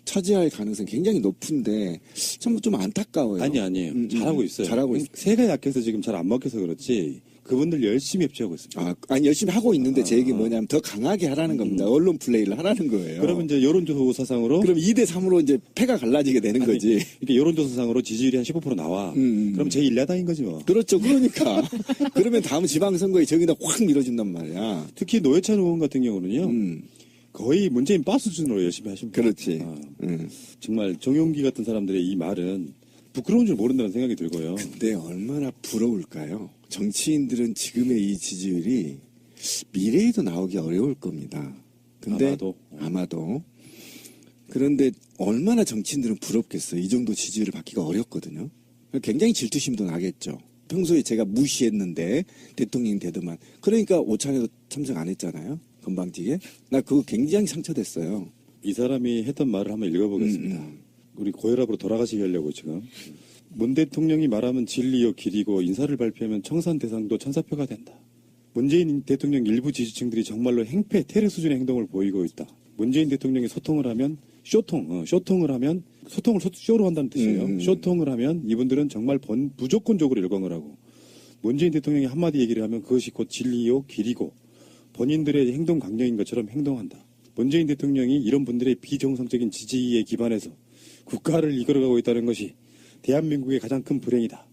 차지할 가능성이 굉장히 높은데 좀 안타까워요. 아니에요. 잘하고 있어요. 잘하고 있어요. 새가 약해서 지금 잘 안 먹혀서 그렇지. 그분들 열심히 협치하고 있습니다. 아니 열심히 하고 있는데 제 얘기 뭐냐면 더 강하게 하라는 겁니다. 언론 플레이를 하라는 거예요. 그러면 이제 여론조사상으로 그럼 2대 3으로 이제 패가 갈라지게 되는 거지. 이렇게 여론조사상으로 지지율이 한 15% 나와. 그럼 제1야당인 거지 뭐. 그렇죠. 그러니까 그러면 다음 지방선거에 정의당 확 밀어준단 말이야. 특히 노회찬 의원 같은 경우는요. 거의 문재인 바 수준으로 열심히 하십니다. 그렇지. 정말 정용기 같은 사람들의 이 말은 부끄러운 줄 모른다는 생각이 들고요. 근데 얼마나 부러울까요? 정치인들은 지금의 이 지지율이 미래에도 나오기 어려울 겁니다. 근데 아마도. 그런데 얼마나 정치인들은 부럽겠어요. 이 정도 지지율을 받기가 어렵거든요. 굉장히 질투심도 나겠죠. 평소에 제가 무시했는데 대통령이 되더만. 그러니까 오찬에도 참석 안 했잖아요. 건방지게. 나 그거 굉장히 상처됐어요. 이 사람이 했던 말을 한번 읽어보겠습니다. 우리 고혈압으로 돌아가시게 하려고 지금. 문 대통령이 말하면 진리요 길이고 인사를 발표하면 청산 대상도 천사표가 된다. 문재인 대통령 일부 지지층들이 정말로 행패, 테러 수준의 행동을 보이고 있다. 문재인 대통령이 소통을 하면 쇼통을 하면 소통을 쇼로 한다는 뜻이에요. 쇼통을 하면 이분들은 정말 무조건적으로 열광을 하고 문재인 대통령이 한마디 얘기를 하면 그것이 곧 진리요 길이고 본인들의 행동 강령인 것처럼 행동한다. 문재인 대통령이 이런 분들의 비정상적인 지지에 기반해서 국가를 이끌어가고 있다는 것이 대한민국의 가장 큰 불행이다.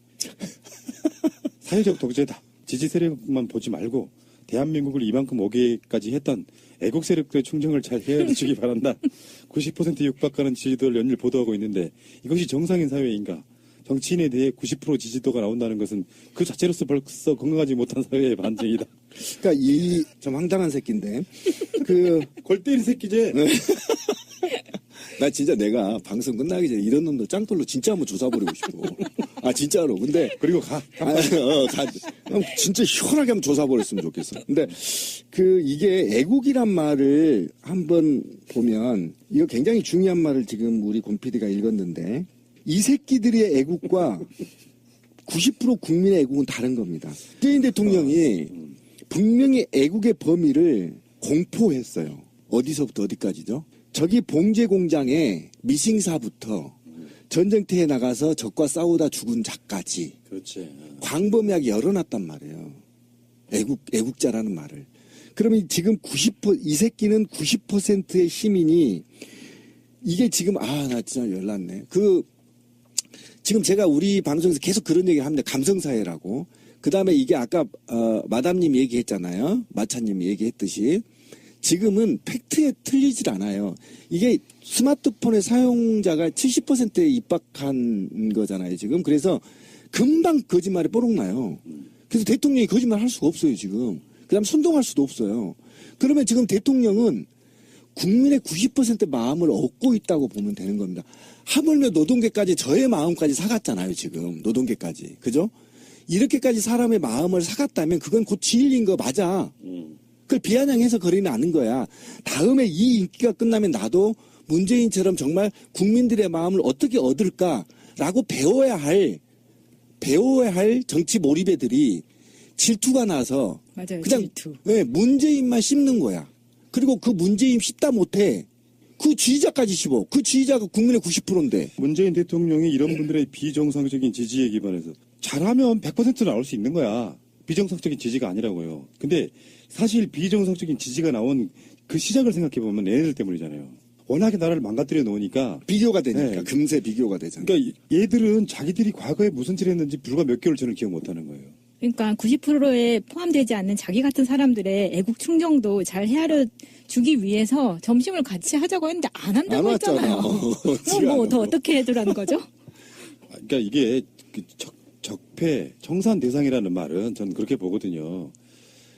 사회적 독재다. 지지 세력만 보지 말고 대한민국을 이만큼 오게까지 했던 애국 세력들의 충정을 잘 헤아려주기 바란다. 90% 육박하는 지지도를 연일 보도하고 있는데 이것이 정상인 사회인가? 정치인에 대해 90% 지지도가 나온다는 것은 그 자체로서 벌써 건강하지 못한 사회의 반증이다. 그러니까 이 좀 황당한 새끼인데 골 때린 새끼지. 나 진짜 내가 방송 끝나기 전에 이런 놈들 짱돌로 진짜 한번 조사버리고 싶어. 아 진짜로. 근데 그리고 가. 진짜 시원하게 한번 조사버렸으면 좋겠어. 근데 이게 애국이란 말을 한번 보면 이거 굉장히 중요한 말을 지금 우리 권 PD가 읽었는데 이 새끼들의 애국과 90% 국민의 애국은 다른 겁니다. 문재인 대통령이 분명히 애국의 범위를 공포했어요. 어디서부터 어디까지죠? 저기 봉제 공장에 미싱사부터 전쟁터에 나가서 적과 싸우다 죽은 자까지 그렇지. 광범위하게 열어놨단 말이에요. 애국자라는 말을. 그러면 지금 이 새끼는 90%의 시민이 이게 지금 나 진짜 열났네. 지금 제가 우리 방송에서 계속 그런 얘기를 합니다. 감성사회라고. 그 다음에 이게 아까 마담님 얘기했잖아요. 마차님 얘기했듯이 지금은 팩트에 틀리질 않아요. 이게 스마트폰의 사용자가 70%에 입박한 거잖아요, 지금. 그래서 금방 거짓말이 뽀록 나요. 그래서 대통령이 거짓말 할 수가 없어요, 지금. 그 다음 선동할 수도 없어요. 그러면 지금 대통령은 국민의 90% 마음을 얻고 있다고 보면 되는 겁니다. 하물며 노동계까지 저의 마음까지 사갔잖아요, 지금. 노동계까지. 그죠? 이렇게까지 사람의 마음을 사갔다면 그건 곧 진리인 거 맞아. 그걸 비아냥해서 거리는 않은 거야. 다음에 이 인기가 끝나면 나도 문재인처럼 정말 국민들의 마음을 어떻게 얻을까라고 배워야 할 정치 몰입애들이 질투가 나서 맞아요. 그냥 질투. 네, 문재인만 씹는 거야. 그리고 그 문재인 씹다 못해 그 지지자까지 씹어. 그 지지자가 국민의 90%인데. 문재인 대통령이 이런 분들의 비정상적인 지지에 기반해서 잘하면 100% 나올 수 있는 거야. 비정상적인 지지가 아니라고요. 근데 사실 비정상적인 지지가 나온 그 시작을 생각해보면 얘네들 때문이잖아요. 워낙에 나라를 망가뜨려 놓으니까. 비교가 되니까. 네. 금세 비교가 되잖아. 그러니까 얘들은 자기들이 과거에 무슨 짓을 했는지 불과 몇 개월 전을 기억 못하는 거예요. 그러니까 90%에 포함되지 않는 자기 같은 사람들의 애국 충정도 잘 헤아려 주기 위해서 점심을 같이 하자고 했는데 안 한다고 안 했잖아요. 왔잖아. 뭐 더 어떻게 해두라는 거죠? 그러니까 이게 그 적폐, 청산 대상이라는 말은 저는 그렇게 보거든요.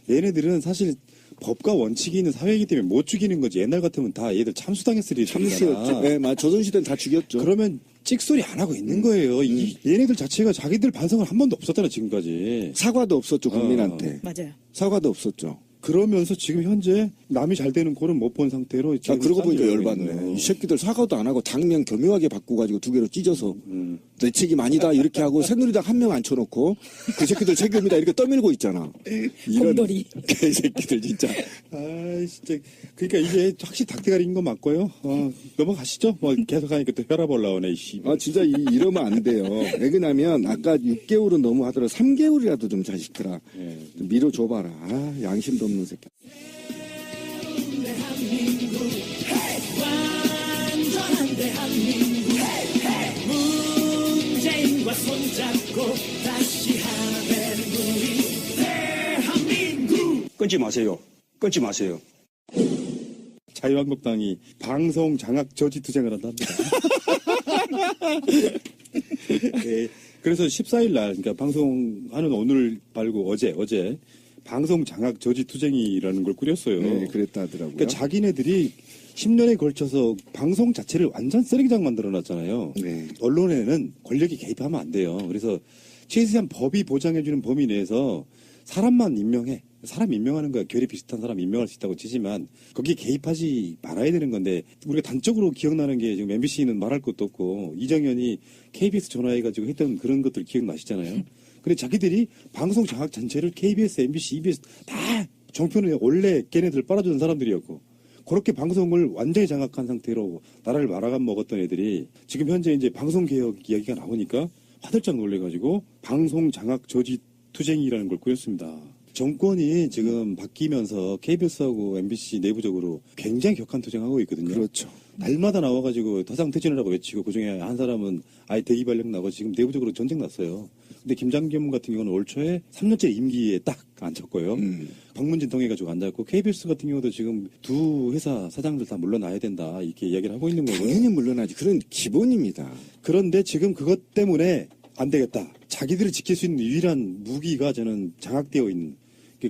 얘네들은 사실 법과 원칙이 있는 사회이기 때문에 못 죽이는 거지. 옛날 같으면 다 얘들 참수당했을 일이잖아. 참수였죠. 네, 조선시대는 다 죽였죠. 그러면 찍소리 안 하고 있는 거예요. 얘네들 자체가 자기들 반성을 한 번도 없었잖아, 지금까지. 사과도 없었죠, 국민한테. 맞아요. 사과도 없었죠. 그러면서 지금 현재 남이 잘 되는 꼴은 못 본 상태로. 아, 그러고 보니까 딴 열받네. 있는 이 새끼들 사과도 안 하고 당면 교묘하게 바꿔가지고 두 개로 찢어서 내 책임 아니다 이렇게 하고 새누리당 한 명 앉혀놓고 그 새끼들 책임이다 이렇게 떠밀고 있잖아. 이런 곰돌이. 개새끼들 진짜. 아, 진짜. 그러니까 이게 확실히 닭대가리인 건 맞고요. 넘어가시죠. 뭐 계속 하니까 또 혈압 올라오네, 씨. 아 진짜 이러면 안 돼요. 왜 그러냐면 아까 6개월은 너무 하더라도 3개월이라도 좀 자식들아 좀 밀어줘봐라. 아 양심도 없는 새끼. 완전한 대한민국 문재인과 손잡고 다시 하는 우리 대한민국 끊지 마세요. 끊지 마세요. 자유한국당이 방송 장악 저지 투쟁을 한답니다. 네, 그래서 14일 날, 그러니까 방송하는 오늘 말고 어제 방송 장악 저지 투쟁이라는 걸 꾸렸어요. 네, 그랬다 하더라고요. 그러니까 자기네들이 10년에 걸쳐서 방송 자체를 완전 쓰레기장 만들어놨잖아요. 네. 언론에는 권력이 개입하면 안 돼요. 그래서 최소한 법이 보장해주는 범위 내에서 사람만 임명해. 사람 임명하는 거야. 결이 비슷한 사람 임명할 수 있다고 치지만 거기에 개입하지 말아야 되는 건데 우리가 단적으로 기억나는 게 지금 MBC는 말할 것도 없고 이정현이 KBS 전화해가지고 했던 그런 것들 기억나시잖아요. 근데 자기들이 방송 장악 전체를 KBS, MBC, EBS 다 정표는 원래 걔네들 빨아주는 사람들이었고 그렇게 방송을 완전히 장악한 상태로 나라를 말아간 먹었던 애들이 지금 현재 이제 방송 개혁 이야기가 나오니까 화들짝 놀래가지고 방송 장악 저지 투쟁이라는 걸 꾸렸습니다. 정권이 지금 바뀌면서 KBS하고 MBC 내부적으로 굉장히 격한 투쟁하고 있거든요. 그렇죠. 날마다 나와가지고 타상퇴진이라고 외치고 그중에 한 사람은 아예 대기발령 나고 지금 내부적으로 전쟁 났어요. 근데 김장겸 같은 경우는 올 초에 3년째 임기에 딱 앉혔고요. 박문진 통해가지고 앉았고 KBS 같은 경우도 지금 두 회사 사장들 다 물러나야 된다 이렇게 이야기를 하고 있는 거고요. 당연히 물러나지. 그런 기본입니다. 그런데 지금 그것 때문에 안 되겠다. 자기들을 지킬 수 있는 유일한 무기가 저는 장악되어 있는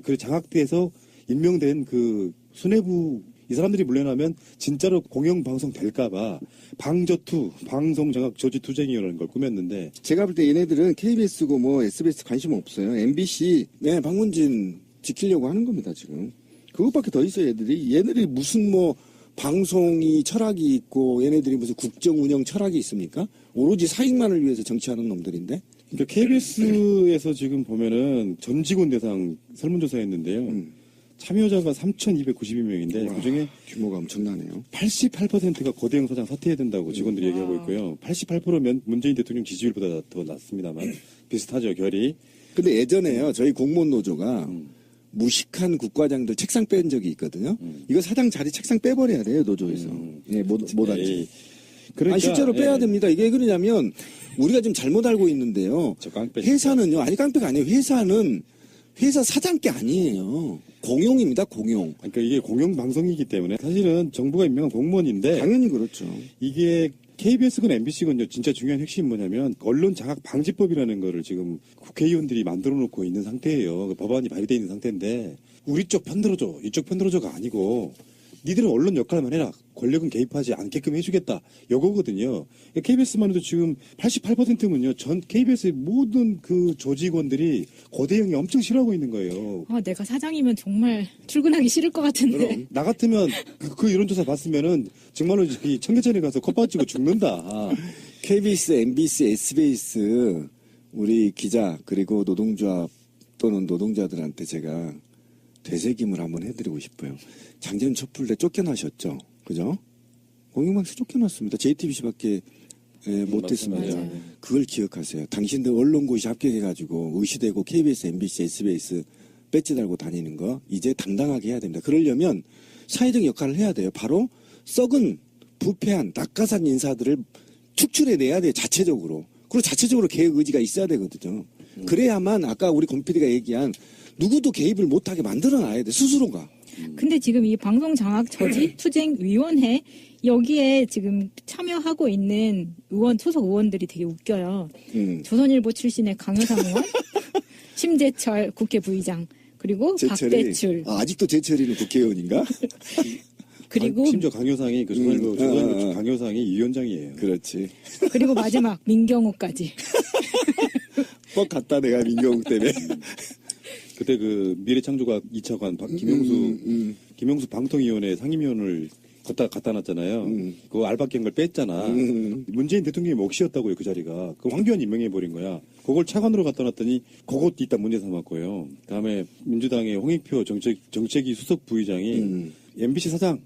그 장악돼서 임명된 그 수뇌부 이 사람들이 물러나면 진짜로 공영방송 될까봐 방저투 방송 장악 저지 투쟁이라는 걸 꾸몄는데 제가 볼 때 얘네들은 KBS고 뭐 SBS 관심 없어요. MBC, 네, 박문진 지키려고 하는 겁니다, 지금. 그것밖에 더 있어요, 얘네들이 무슨 뭐 방송이 철학이 있고 얘네들이 무슨 국정 운영 철학이 있습니까? 오로지 사익만을 위해서 정치하는 놈들인데. 그러니까 KBS에서 지금 보면은 전 직원 대상 설문조사했는데요. 참여자가 3,292명인데 그중에 규모가 엄청나네요. 88%가 거대형 사장 사퇴해야 된다고 직원들이 얘기하고 있고요. 88%면 문재인 대통령 지지율보다 더 낮습니다만 비슷하죠, 결이. 근데 예전에요, 저희 공무원 노조가 무식한 국과장들 책상 뺀 적이 있거든요. 이거 사장 자리 책상 빼버려야 돼요, 노조에서. 예, 못 앉지. 그러니까, 아니, 실제로 빼야 예. 됩니다. 이게 그러냐면 우리가 지금 잘못 알고 있는데요. 저 깡패 회사는요, 아니 깡패가 아니에요. 회사 사장 게 아니에요. 공용입니다, 공용. 그러니까 이게 공영방송이기 때문에 사실은 정부가 임명한 공무원인데 당연히 그렇죠. 이게 KBS건 MBC건요 진짜 중요한 핵심이 뭐냐면 언론 장악 방지법이라는 거를 지금 국회의원들이 만들어 놓고 있는 상태예요. 그 법안이 발의되어 있는 상태인데 우리 쪽 편들어줘 이쪽 편들어줘가 아니고 니들은 언론 역할만 해라. 권력은 개입하지 않게끔 해주겠다. 요거거든요. KBS만 해도 지금 88%면요. 전 KBS의 모든 그 조직원들이 고대영이 엄청 싫어하고 있는 거예요. 아, 내가 사장이면 정말 출근하기 싫을 것 같은데. 나 같으면 그 여론조사 봤으면은 정말로 이 청계천에 가서 콧바람 찌고 죽는다. KBS, MBC, SBS 우리 기자 그리고 노동조합 또는 노동자들한테 제가 되새김을 한번 해드리고 싶어요. 작년 촛불 때 쫓겨나셨죠? 그죠? 공영방송 쫓겨났습니다. JTBC밖에 못했습니다. 맞아요. 그걸 기억하세요. 당신들 언론고시 합격해가지고 의시되고 KBS, MBC, SBS 배지 달고 다니는 거 이제 당당하게 해야 됩니다. 그러려면 사회적 역할을 해야 돼요. 바로 썩은 부패한 낙하산 인사들을 축출해내야 돼요. 자체적으로. 그리고 자체적으로 개혁 의지가 있어야 되거든요. 그래야만 아까 우리 권 PD가 얘기한 누구도 개입을 못하게 만들어놔야 돼. 스스로가. 근데 지금 이 방송장악 저지 투쟁위원회 여기에 지금 참여하고 있는 소속 의원들이 되게 웃겨요. 조선일보 출신의 강효상 의원, 심재철 국회 부의장, 그리고 박대출. 아직도 제철이는 국회의원인가? 그리고 심지어 강효상이 그 조선일보 강효상이 위원장이에요. 그렇지. 그리고 마지막 민경욱까지. 뻑 갔다 내가 민경욱 때문에. 그때 그 미래창조가 2차관 김용수 방통위원회 상임위원을 갖다 놨잖아요. 그 알바끼는 걸 뺐잖아. 문재인 대통령이 몫이었다고요, 그 자리가. 그 황교안 임명해버린 거야. 그걸 차관으로 갖다 놨더니 그것도 이따 문제 삼았고요. 다음에 민주당의 홍익표 정책위 수석 부의장이 MBC 사장,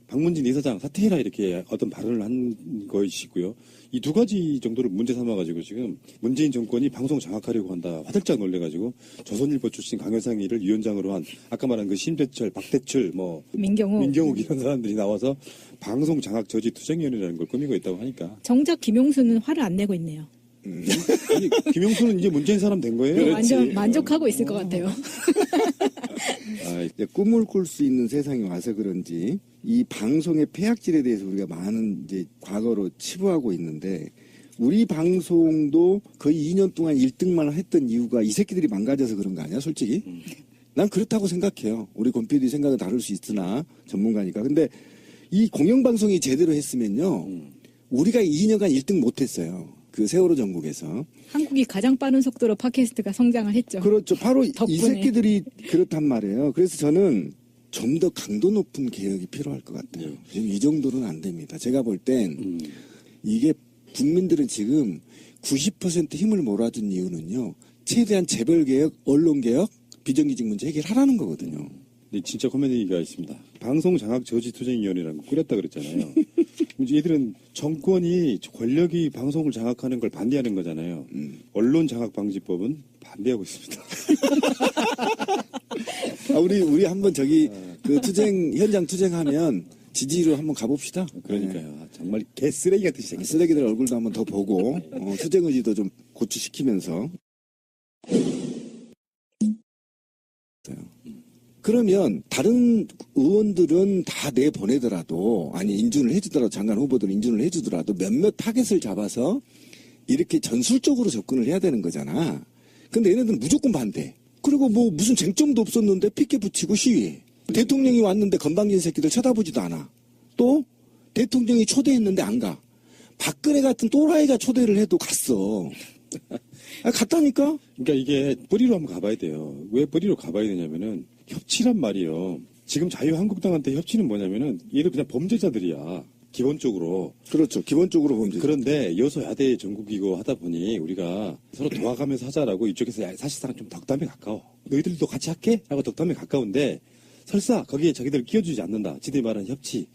박문진 이사장 사퇴해라 이렇게 어떤 발언을 한 것이고요. 이 두 가지 정도를 문제 삼아가지고 지금 문재인 정권이 방송 장악하려고 한다. 화들짝 놀래가지고 조선일보 출신 강효상이를 위원장으로 한 아까 말한 그 심재철, 박대출, 민경욱 이런 사람들이 나와서 방송 장악 저지 투쟁위원회라는 걸 꾸미고 있다고 하니까. 정작 김용수는 화를 안 내고 있네요. 아니 김용수는 이제 문재인 사람 된 거예요. 완전 만족하고 있을 것 같아요. 이제 꿈을 꿀 수 있는 세상이 와서 그런지 이 방송의 폐악질에 대해서 우리가 많은 이제 과거로 치부하고 있는데 우리 방송도 거의 2년 동안 1등만 했던 이유가 이 새끼들이 망가져서 그런 거 아니야, 솔직히? 난 그렇다고 생각해요. 우리 권 PD 생각은 다를 수 있으나 전문가니까. 근데 이 공영방송이 제대로 했으면요, 우리가 2년간 1등 못했어요. 그 세월호 전국에서. 한국이 가장 빠른 속도로 팟캐스트가 성장을 했죠. 그렇죠. 바로 덕분에. 이 새끼들이 그렇단 말이에요. 그래서 저는 좀 더 강도 높은 개혁이 필요할 것 같아요. 지금 이 정도는 안 됩니다. 제가 볼 땐 이게 국민들은 지금 90% 힘을 몰아준 이유는요. 최대한 재벌개혁, 언론개혁, 비정규직 문제 해결하라는 거거든요. 근데 진짜 코미디가 있습니다. 방송 장악 저지 투쟁위원회라는 거 꾸렸다 그랬잖아요. 이제 얘들은 정권이 권력이 방송을 장악하는 걸 반대하는 거잖아요. 언론 장악 방지법은 반대하고 있습니다. 우리 한번 그 현장 투쟁하면 지지로 한번 가봅시다. 그러니까요. 정말 개쓰레기 같은 새끼. 쓰레기들 얼굴도 한번 더 보고 투쟁 의지도 좀 고취시키면서. 그러면 다른 의원들은 다 내보내더라도 아니 인준을 해주더라도 장관 후보들 인준을 해주더라도 몇몇 타겟을 잡아서 이렇게 전술적으로 접근을 해야 되는 거잖아. 근데 얘네들은 무조건 반대. 그리고 뭐 무슨 쟁점도 없었는데 피켓 붙이고 시위해. 대통령이 왔는데 건방진 새끼들 쳐다보지도 않아. 또 대통령이 초대했는데 안 가. 박근혜 같은 또라이가 초대를 해도 갔어. 갔다니까? 그러니까 이게 뿌리로 한번 가봐야 돼요. 왜 뿌리로 가봐야 되냐면은 협치란 말이요. 지금 자유한국당한테 협치는 뭐냐면은 얘들 그냥 범죄자들이야. 기본적으로. 그렇죠. 기본적으로 범죄. 그런데 여소야대 전국이고 하다 보니 우리가 서로 도와가면서 하자라고 이쪽에서 사실상 좀 덕담에 가까워. 너희들도 같이 할게? 하고 덕담에 가까운데 설사 거기에 자기들을 끼워주지 않는다. 지들이 말하는 협치.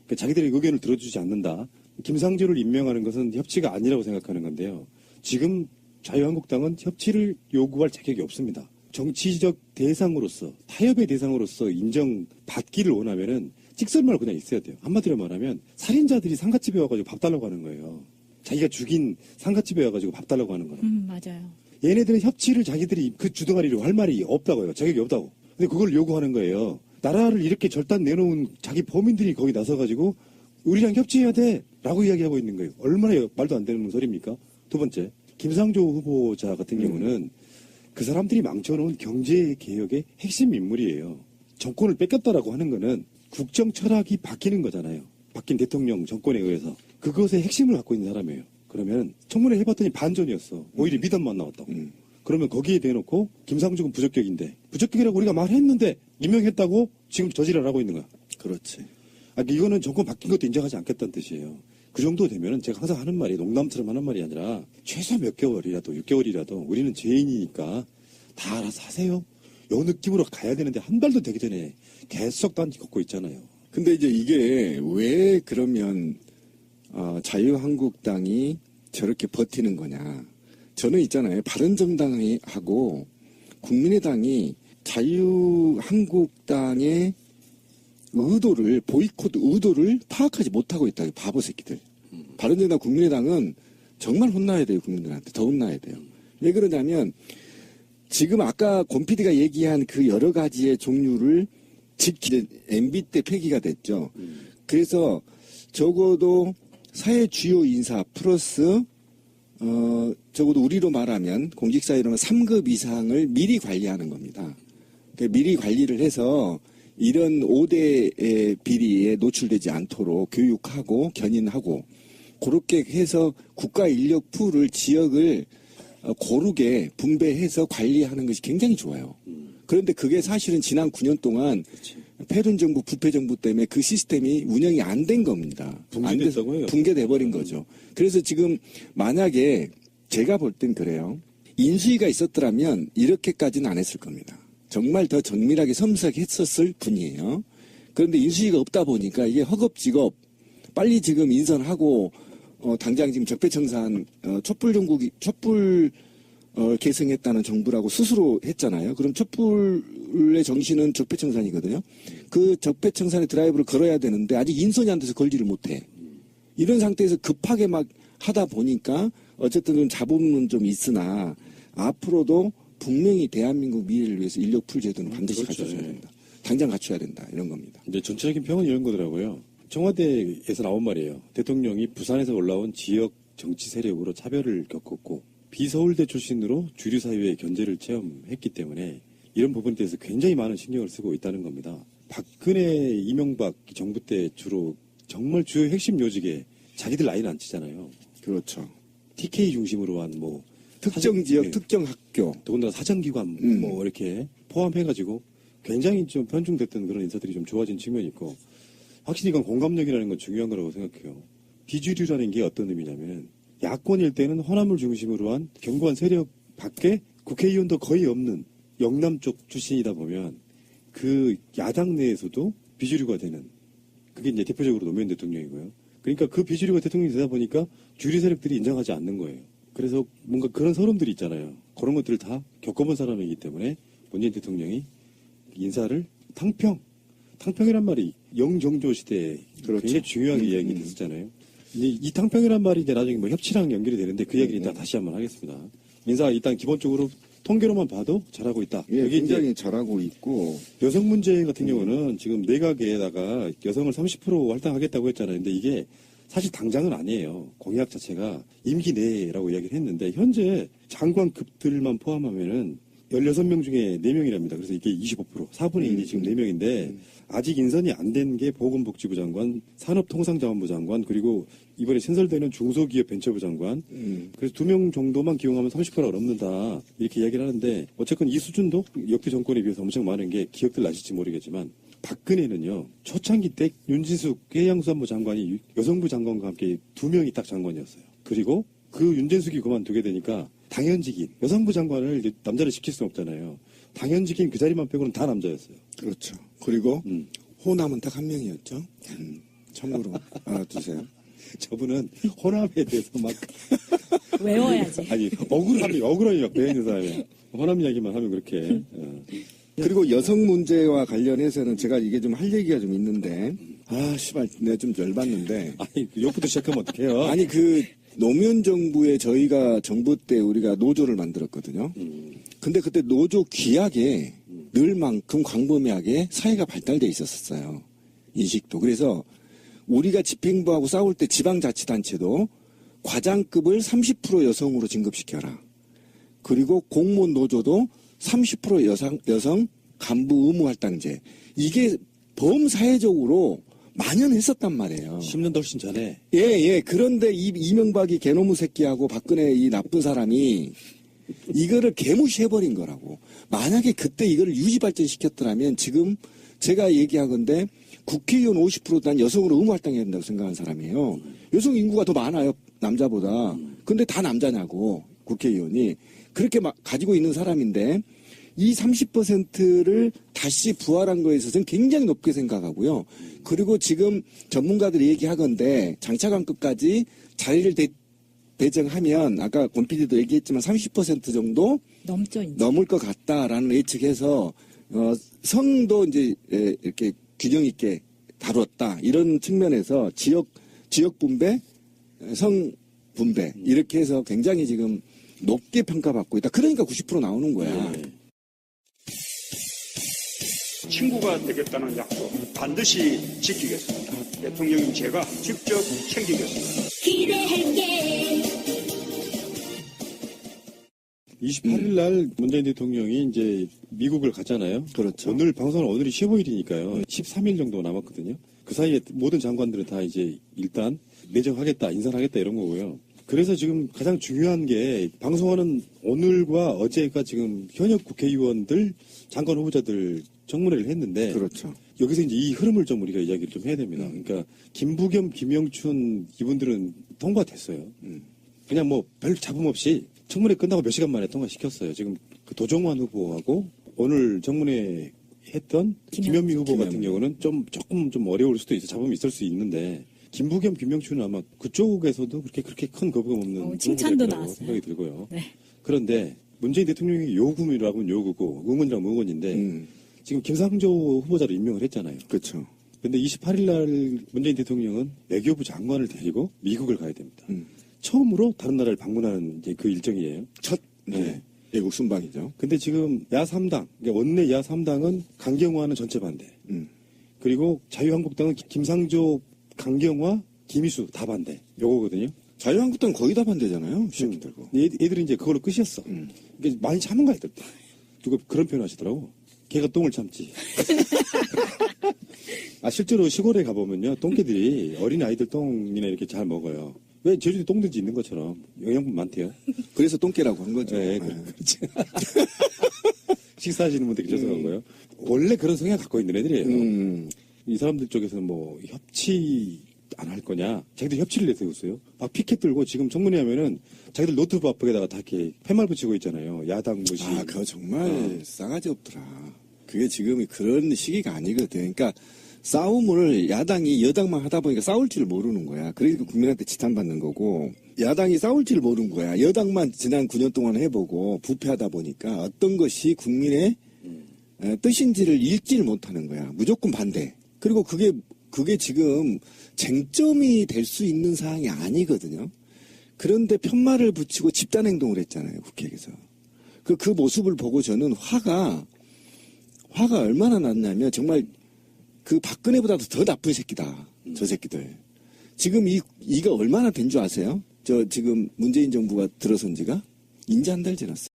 그러니까 자기들의 의견을 들어주지 않는다. 김상조를 임명하는 것은 협치가 아니라고 생각하는 건데요. 지금 자유한국당은 협치를 요구할 자격이 없습니다. 정치적 대상으로서 타협의 대상으로서 인정받기를 원하면은 찍설만 그냥 있어야 돼요. 한마디로 말하면 살인자들이 상갓집에 와가지고 밥 달라고 하는 거예요. 자기가 죽인 상갓집에 와가지고 밥 달라고 하는 거라. 맞아요. 얘네들은 협치를 자기들이 그 주둥아리로 할 말이 없다고요. 자격이 없다고. 근데 그걸 요구하는 거예요. 나라를 이렇게 절단 내놓은 자기 범인들이 거기 나서가지고 우리랑 협치해야 돼 라고 이야기하고 있는 거예요. 얼마나 말도 안 되는 소리입니까? 두 번째, 김상조 후보자 같은 경우는 그 사람들이 망쳐놓은 경제개혁의 핵심 인물이에요. 정권을 뺏겼다라고 하는 거는 국정 철학이 바뀌는 거잖아요. 바뀐 대통령 정권에 의해서. 그것의 핵심을 갖고 있는 사람이에요. 그러면 청문회 해봤더니 반전이었어. 오히려 미담만 나왔다고. 그러면 거기에 대놓고 김상중은 부적격인데 부적격이라고 우리가 말했는데 임명했다고 지금 저지랄 하고 있는 거야. 그렇지. 이거는 정권 바뀐 것도 인정하지 않겠다는 뜻이에요. 그 정도 되면은 제가 항상 하는 말이 농담처럼 하는 말이 아니라 최소 몇 개월이라도 6개월이라도 우리는 죄인이니까 다 알아서 하세요. 요 느낌으로 가야 되는데 한 달도 되기 전에 계속 단지 걷고 있잖아요. 근데 이제 이게 왜 그러면 자유한국당이 저렇게 버티는 거냐. 저는 있잖아요. 바른정당하고 국민의당이 자유한국당의 의도를, 보이콧 의도를 파악하지 못하고 있다. 바보 새끼들. 바른정당, 국민의당은 정말 혼나야 돼요. 국민들한테. 더 혼나야 돼요. 왜 그러냐면 지금 아까 권 PD가 얘기한 그 여러 가지의 종류를 MB 때 폐기가 됐죠. 그래서 적어도 사회 주요 인사 플러스 적어도 우리로 말하면 공직사회로는 3급 이상을 미리 관리하는 겁니다. 그러니까 미리 관리를 해서 이런 5대의 비리에 노출되지 않도록 교육하고 견인하고 그렇게 해서 국가 인력 풀을 지역을 고르게 분배해서 관리하는 것이 굉장히 좋아요. 그런데 그게 사실은 지난 9년 동안 패륜 정부, 부패 정부 때문에 그 시스템이 운영이 안 된 겁니다. 붕괴됐다고요? 붕괴돼 버린 거죠. 그래서 지금 만약에 제가 볼 땐 그래요. 인수위가 있었더라면 이렇게까지는 안 했을 겁니다. 정말 더 정밀하게 섬세하게 했었을 분이에요. 그런데 인수위가 없다 보니까 이게 허겁지겁 빨리 지금 인선하고 당장 지금 적폐청산 촛불 계승했다는 정부라고 스스로 했잖아요. 그럼 촛불의 정신은 적폐청산이거든요. 그 적폐청산의 드라이브를 걸어야 되는데 아직 인선이 안 돼서 걸지를 못해. 이런 상태에서 급하게 막 하다 보니까 어쨌든 좀 잡음은 좀 있으나 앞으로도 분명히 대한민국 미래를 위해서 인력풀 제도는 반드시 그렇죠. 갖춰줘야 된다. 당장 갖춰야 된다. 이런 겁니다. 근데 전체적인 평은 이런 거더라고요. 청와대에서 나온 말이에요. 대통령이 부산에서 올라온 지역 정치 세력으로 차별을 겪었고 비서울대 출신으로 주류 사회의 견제를 체험했기 때문에 이런 부분에 대해서 굉장히 많은 신경을 쓰고 있다는 겁니다. 박근혜, 이명박 정부 때 주로 정말 주요 핵심 요직에 자기들 라인 안 치잖아요. 그렇죠. TK 중심으로 한 특정 지역, 네. 특정 학교. 더군다나 사정기관 이렇게 포함해가지고 굉장히 좀 편중됐던 그런 인사들이 좀 좋아진 측면이 있고 확실히 이건 공감력이라는 건 중요한 거라고 생각해요. 비주류라는 게 어떤 의미냐면 야권일 때는 호남을 중심으로 한 견고한 세력 밖에 국회의원도 거의 없는 영남 쪽 출신이다 보면 그 야당 내에서도 비주류가 되는 그게 이제 대표적으로 노무현 대통령이고요. 그러니까 그 비주류가 대통령이 되다 보니까 주류 세력들이 인정하지 않는 거예요. 그래서 뭔가 그런 서름들이 있잖아요. 그런 것들을 다 겪어본 사람이기 때문에 문재인 대통령이 인사를 탕평이란 말이 영정조 시대에 그렇죠. 굉장히 중요하게 이야기 됐었잖아요. 이 탕평이란 말이 이제 나중에 협치랑 연결이 되는데 그 이야기는 이따 다시 한번 하겠습니다. 인사가 일단 기본적으로 통계로만 봐도 잘하고 있다. 예, 여기 굉장히 이제 잘하고 있고 여성 문제 같은 경우는 지금 내각에다가 여성을 30% 할당하겠다고 했잖아요. 근데 이게 사실 당장은 아니에요. 공약 자체가 임기 내라고 이야기를 했는데 현재 장관급들만 포함하면은 16명 중에 4명이랍니다. 그래서 이게 25%, 4분의 1이 지금 4명인데 아직 인선이 안 된 게 보건복지부 장관, 산업통상자원부 장관, 그리고 이번에 신설되는 중소기업벤처부 장관. 그래서 2명 정도만 기용하면 30%가 넘는다. 이렇게 이야기를 하는데 어쨌건 이 수준도 역대 정권에 비해서 엄청 많은 게 기억들 나실지 모르겠지만 박근혜는요. 초창기 때 윤진숙 해양수산부 장관이 여성부 장관과 함께 2명이 딱 장관이었어요. 그리고 그 윤진숙이 그만두게 되니까 당연직인 여성부 장관을 이제 남자를 시킬 수는 없잖아요. 당연직인 그 자리만 빼고는 다 남자였어요. 그렇죠. 그리고 호남은 딱 한 명이었죠. 참고로 알아두세요. 저분은 호남에 대해서 막 외워야지. 아니 억울함이 막 배어있는 사람이에요. 호남 이야기만 하면 그렇게 그리고 여성 문제와 관련해서는 제가 이게 좀 할 얘기가 좀 있는데 씨발 내가 좀 열받는데 아니 욕부터 시작하면 어떡해요? 아니 그 노무현 정부에 저희가 정부 때 우리가 노조를 만들었거든요. 근데 그때 노조 규약에 늘만큼 광범위하게 사회가 발달돼 있었어요. 인식도. 그래서 우리가 집행부하고 싸울 때 지방자치단체도 과장급을 30% 여성으로 진급시켜라. 그리고 공무원 노조도 30% 여성 간부 의무할당제. 이게 범사회적으로 만연했었단 말이에요. 10년도 훨씬 전에. 예. 그런데 이명박이 개노무 새끼하고 박근혜 이 나쁜 사람이 이거를 개무시해버린 거라고. 만약에 그때 이거를 유지 발전시켰더라면 지금 제가 얘기하건데 국회의원 50%도 난 여성으로 의무할당해야 된다고 생각하는 사람이에요. 여성 인구가 더 많아요. 남자보다. 근데 다 남자냐고. 국회의원이. 그렇게 가지고 있는 사람인데 이 30%를 다시 부활한 거에 있어서는 굉장히 높게 생각하고요. 그리고 지금 전문가들이 얘기하건데 장차관급까지 자리를 배정하면 아까 권 PD도 얘기했지만 30% 정도 넘죠, 이제. 넘을 것 같다라는 예측해서 성도 이제 이렇게 균형 있게 다뤘다 이런 측면에서 지역 분배, 성 분배 이렇게 해서 굉장히 지금 높게 평가받고 있다. 그러니까 90% 나오는 거야. 네. 친구가 되겠다는 약속 반드시 지키겠습니다. 대통령님 제가 직접 챙기겠습니다. 기대할게. 28일 날 문재인 대통령이 이제 미국을 갔잖아요. 그렇죠. 오늘 방송은 오늘이 15일이니까요. 13일 정도 남았거든요. 그 사이에 모든 장관들은 다 이제 일단 내정하겠다, 인사하겠다 이런 거고요. 그래서 지금 가장 중요한 게 방송하는 오늘과 어제가 지금 현역 국회의원들, 장관 후보자들 청문회를 했는데 그렇죠. 여기서 이제 이 흐름을 좀 우리가 이야기를 좀 해야 됩니다. 그러니까 김부겸, 김영춘 이분들은 통과됐어요. 그냥 뭐 별 잡음 없이 청문회 끝나고 몇 시간 만에 통과시켰어요. 지금 그 도정환 후보하고 오늘 청문회 했던 김현미 후보 같은 경우는 조금 좀 어려울 수도 있어. 잡음이 있을 수 있는데 김부겸, 김영춘은 아마 그쪽에서도 그렇게 큰 거부감 없는 칭찬도 후보들이라고 나왔어요. 생각이 들고요. 네. 그런데 문재인 대통령이 요구이라고 하면 요구고 응원이라면 응원인데 지금 김상조 후보자를 임명을 했잖아요. 그렇죠. 근데 28일 날 문재인 대통령은 외교부 장관을 데리고 미국을 가야 됩니다. 처음으로 다른 나라를 방문하는 이제 그 일정이에요. 첫 네. 외국 순방이죠. 근데 지금 야3당, 그러니까 원내 야3당은 강경화는 전체 반대. 그리고 자유한국당은 김상조, 강경화, 김희수 다 반대. 요거거든요. 자유한국당 거의 다 반대잖아요. 새끼들. 얘들이 이제 그걸로 끝이었어. 이게 많이 참은 거 같더라. 누가 그런 표현 하시더라고. 걔가 똥을 참지. 실제로 시골에 가보면요. 똥개들이 어린 아이들 똥이나 이렇게 잘 먹어요. 왜 제주도 똥돼지 있는 것처럼 영양분 많대요. 그래서 똥개라고 한 거죠. 네, 그렇지. 식사하시는 분들 죄송하고요. 원래 그런 성향 갖고 있는 애들이에요. 이 사람들 쪽에서는 뭐 협치 안 할 거냐. 자기들 협치를 내세웠어요. 막 피켓 들고 지금 청문회 하면은 자기들 노트북 앞에다가 다 이렇게 팻말 붙이고 있잖아요. 야당 무시. 그거 정말 싸가지 없더라. 그게 지금 그런 시기가 아니거든. 그러니까 싸움을 야당이 여당만 하다 보니까 싸울 줄 모르는 거야. 그러니까 국민한테 지탄받는 거고 야당이 싸울 줄 모르는 거야. 여당만 지난 9년 동안 해보고 부패하다 보니까 어떤 것이 국민의 뜻인지를 읽지를 못하는 거야. 무조건 반대. 그리고 그게 지금 쟁점이 될 수 있는 사항이 아니거든요. 그런데 편말을 붙이고 집단행동을 했잖아요. 국회에서. 그 모습을 보고 저는 화가 얼마나 났냐면 정말 그 박근혜보다도 더 나쁜 새끼다. 저 새끼들. 지금 이가 얼마나 된 줄 아세요? 지금 문재인 정부가 들어선 지가? 이제 한 달 지났어요.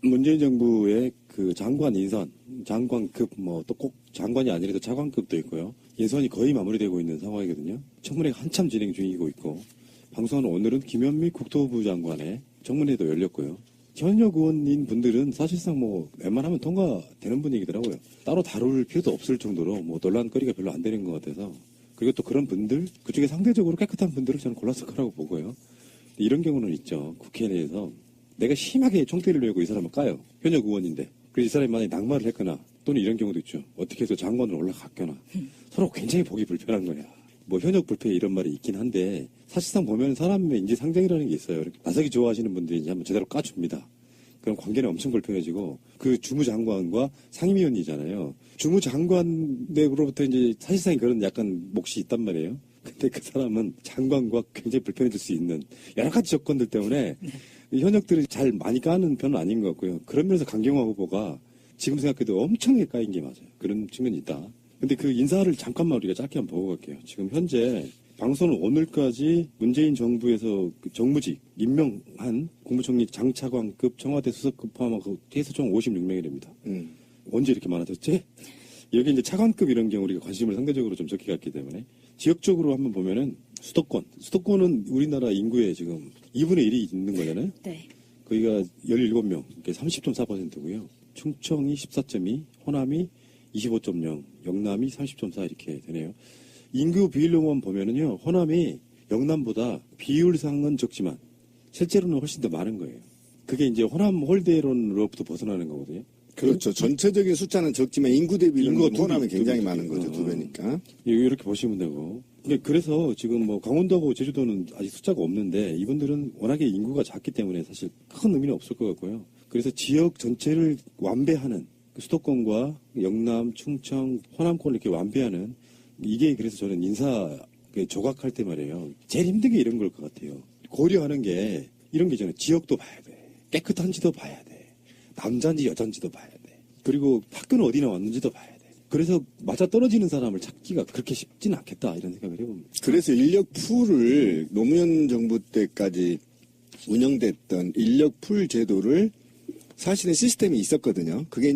문재인 정부의 그 장관 인선, 장관급 또 꼭 장관이 아니라도 차관급도 있고요. 인선이 거의 마무리되고 있는 상황이거든요. 청문회가 한참 진행 중이고 있고 방송하는 오늘은 김현미 국토부 장관의 청문회도 열렸고요. 현역 의원인 분들은 사실상 웬만하면 통과되는 분위기더라고요. 따로 다룰 필요도 없을 정도로 논란거리가 별로 안 되는 것 같아서 그리고 또 그런 분들 그중에 상대적으로 깨끗한 분들을 저는 골랐을 거라고 보고요. 이런 경우는 있죠. 국회 내에서 내가 심하게 총대를 내고 이 사람을 까요. 현역 의원인데. 그래서 이 사람이 만약에 낙마를 했거나 또는 이런 경우도 있죠. 어떻게 해서 장관으로 올라갔거나 서로 굉장히 보기 불편한 거야. 현역 불패 이런 말이 있긴 한데 사실상 보면 사람의 인지상정이라는 게 있어요. 나서기 좋아하시는 분들이 이제 한번 제대로 까줍니다. 그럼 관계는 엄청 불편해지고 그 주무장관과 상임위원이잖아요. 주무장관으로부터 이제 사실상 그런 약간 몫이 있단 말이에요. 근데 그 사람은 장관과 굉장히 불편해질 수 있는 여러 가지 조건들 때문에 이 현역들이 잘 많이 까는 편은 아닌 것 같고요. 그런 면에서 강경화 후보가 지금 생각해도 엄청나게 까인 게 맞아요. 그런 측면이 있다. 근데 그 인사를 잠깐만 우리가 짧게 한번 보고 갈게요. 지금 현재 방송은 오늘까지 문재인 정부에서 그 정무직 임명한 국무총리 장차관급 청와대 수석급 포함하고 해서 총 56명이 됩니다. 언제 이렇게 많아졌지? 여기 이제 차관급 이런 경우 우리가 관심을 상대적으로 좀 적게 갖기 때문에 지역적으로 한번 보면은 수도권은 우리나라 인구의 지금 2분의 1이 있는 거잖아요. 네. 거기가 17명, 그러니까 30.4%고요. 충청이 14.2, 호남이 25.0, 영남이 30.4 이렇게 되네요. 인구 비율로만 보면은요, 호남이 영남보다 비율상은 적지만 실제로는 훨씬 더 많은 거예요. 그게 이제 호남 홀대론으로부터 벗어나는 거거든요. 그렇죠. 전체적인 숫자는 적지만 인구 대비는 인구가 두 호남이 배, 굉장히 두 배, 많은 거죠. 두 배니까. 이렇게 보시면 되고. 그래서 지금 뭐 강원도하고 제주도는 아직 숫자가 없는데 이분들은 워낙에 인구가 작기 때문에 사실 큰 의미는 없을 것 같고요. 그래서 지역 전체를 완배하는 수도권과 영남, 충청, 호남권을 이렇게 완배하는 이게 그래서 저는 인사 조각할 때 말이에요. 제일 힘든 게 이런 걸 것 같아요. 고려하는 게 이런 게 있잖아요. 지역도 봐야 돼. 깨끗한지도 봐야 돼. 남자인지 여자인지도 봐야 돼. 그리고 학교는 어디 나왔는지도 봐야 돼. 그래서 맞아 떨어지는 사람을 찾기가 그렇게 쉽지는 않겠다 이런 생각을 해봅니다. 그래서 인력 풀을 노무현 정부 때까지 운영됐던 인력 풀 제도를 사실은 시스템이 있었거든요. 그게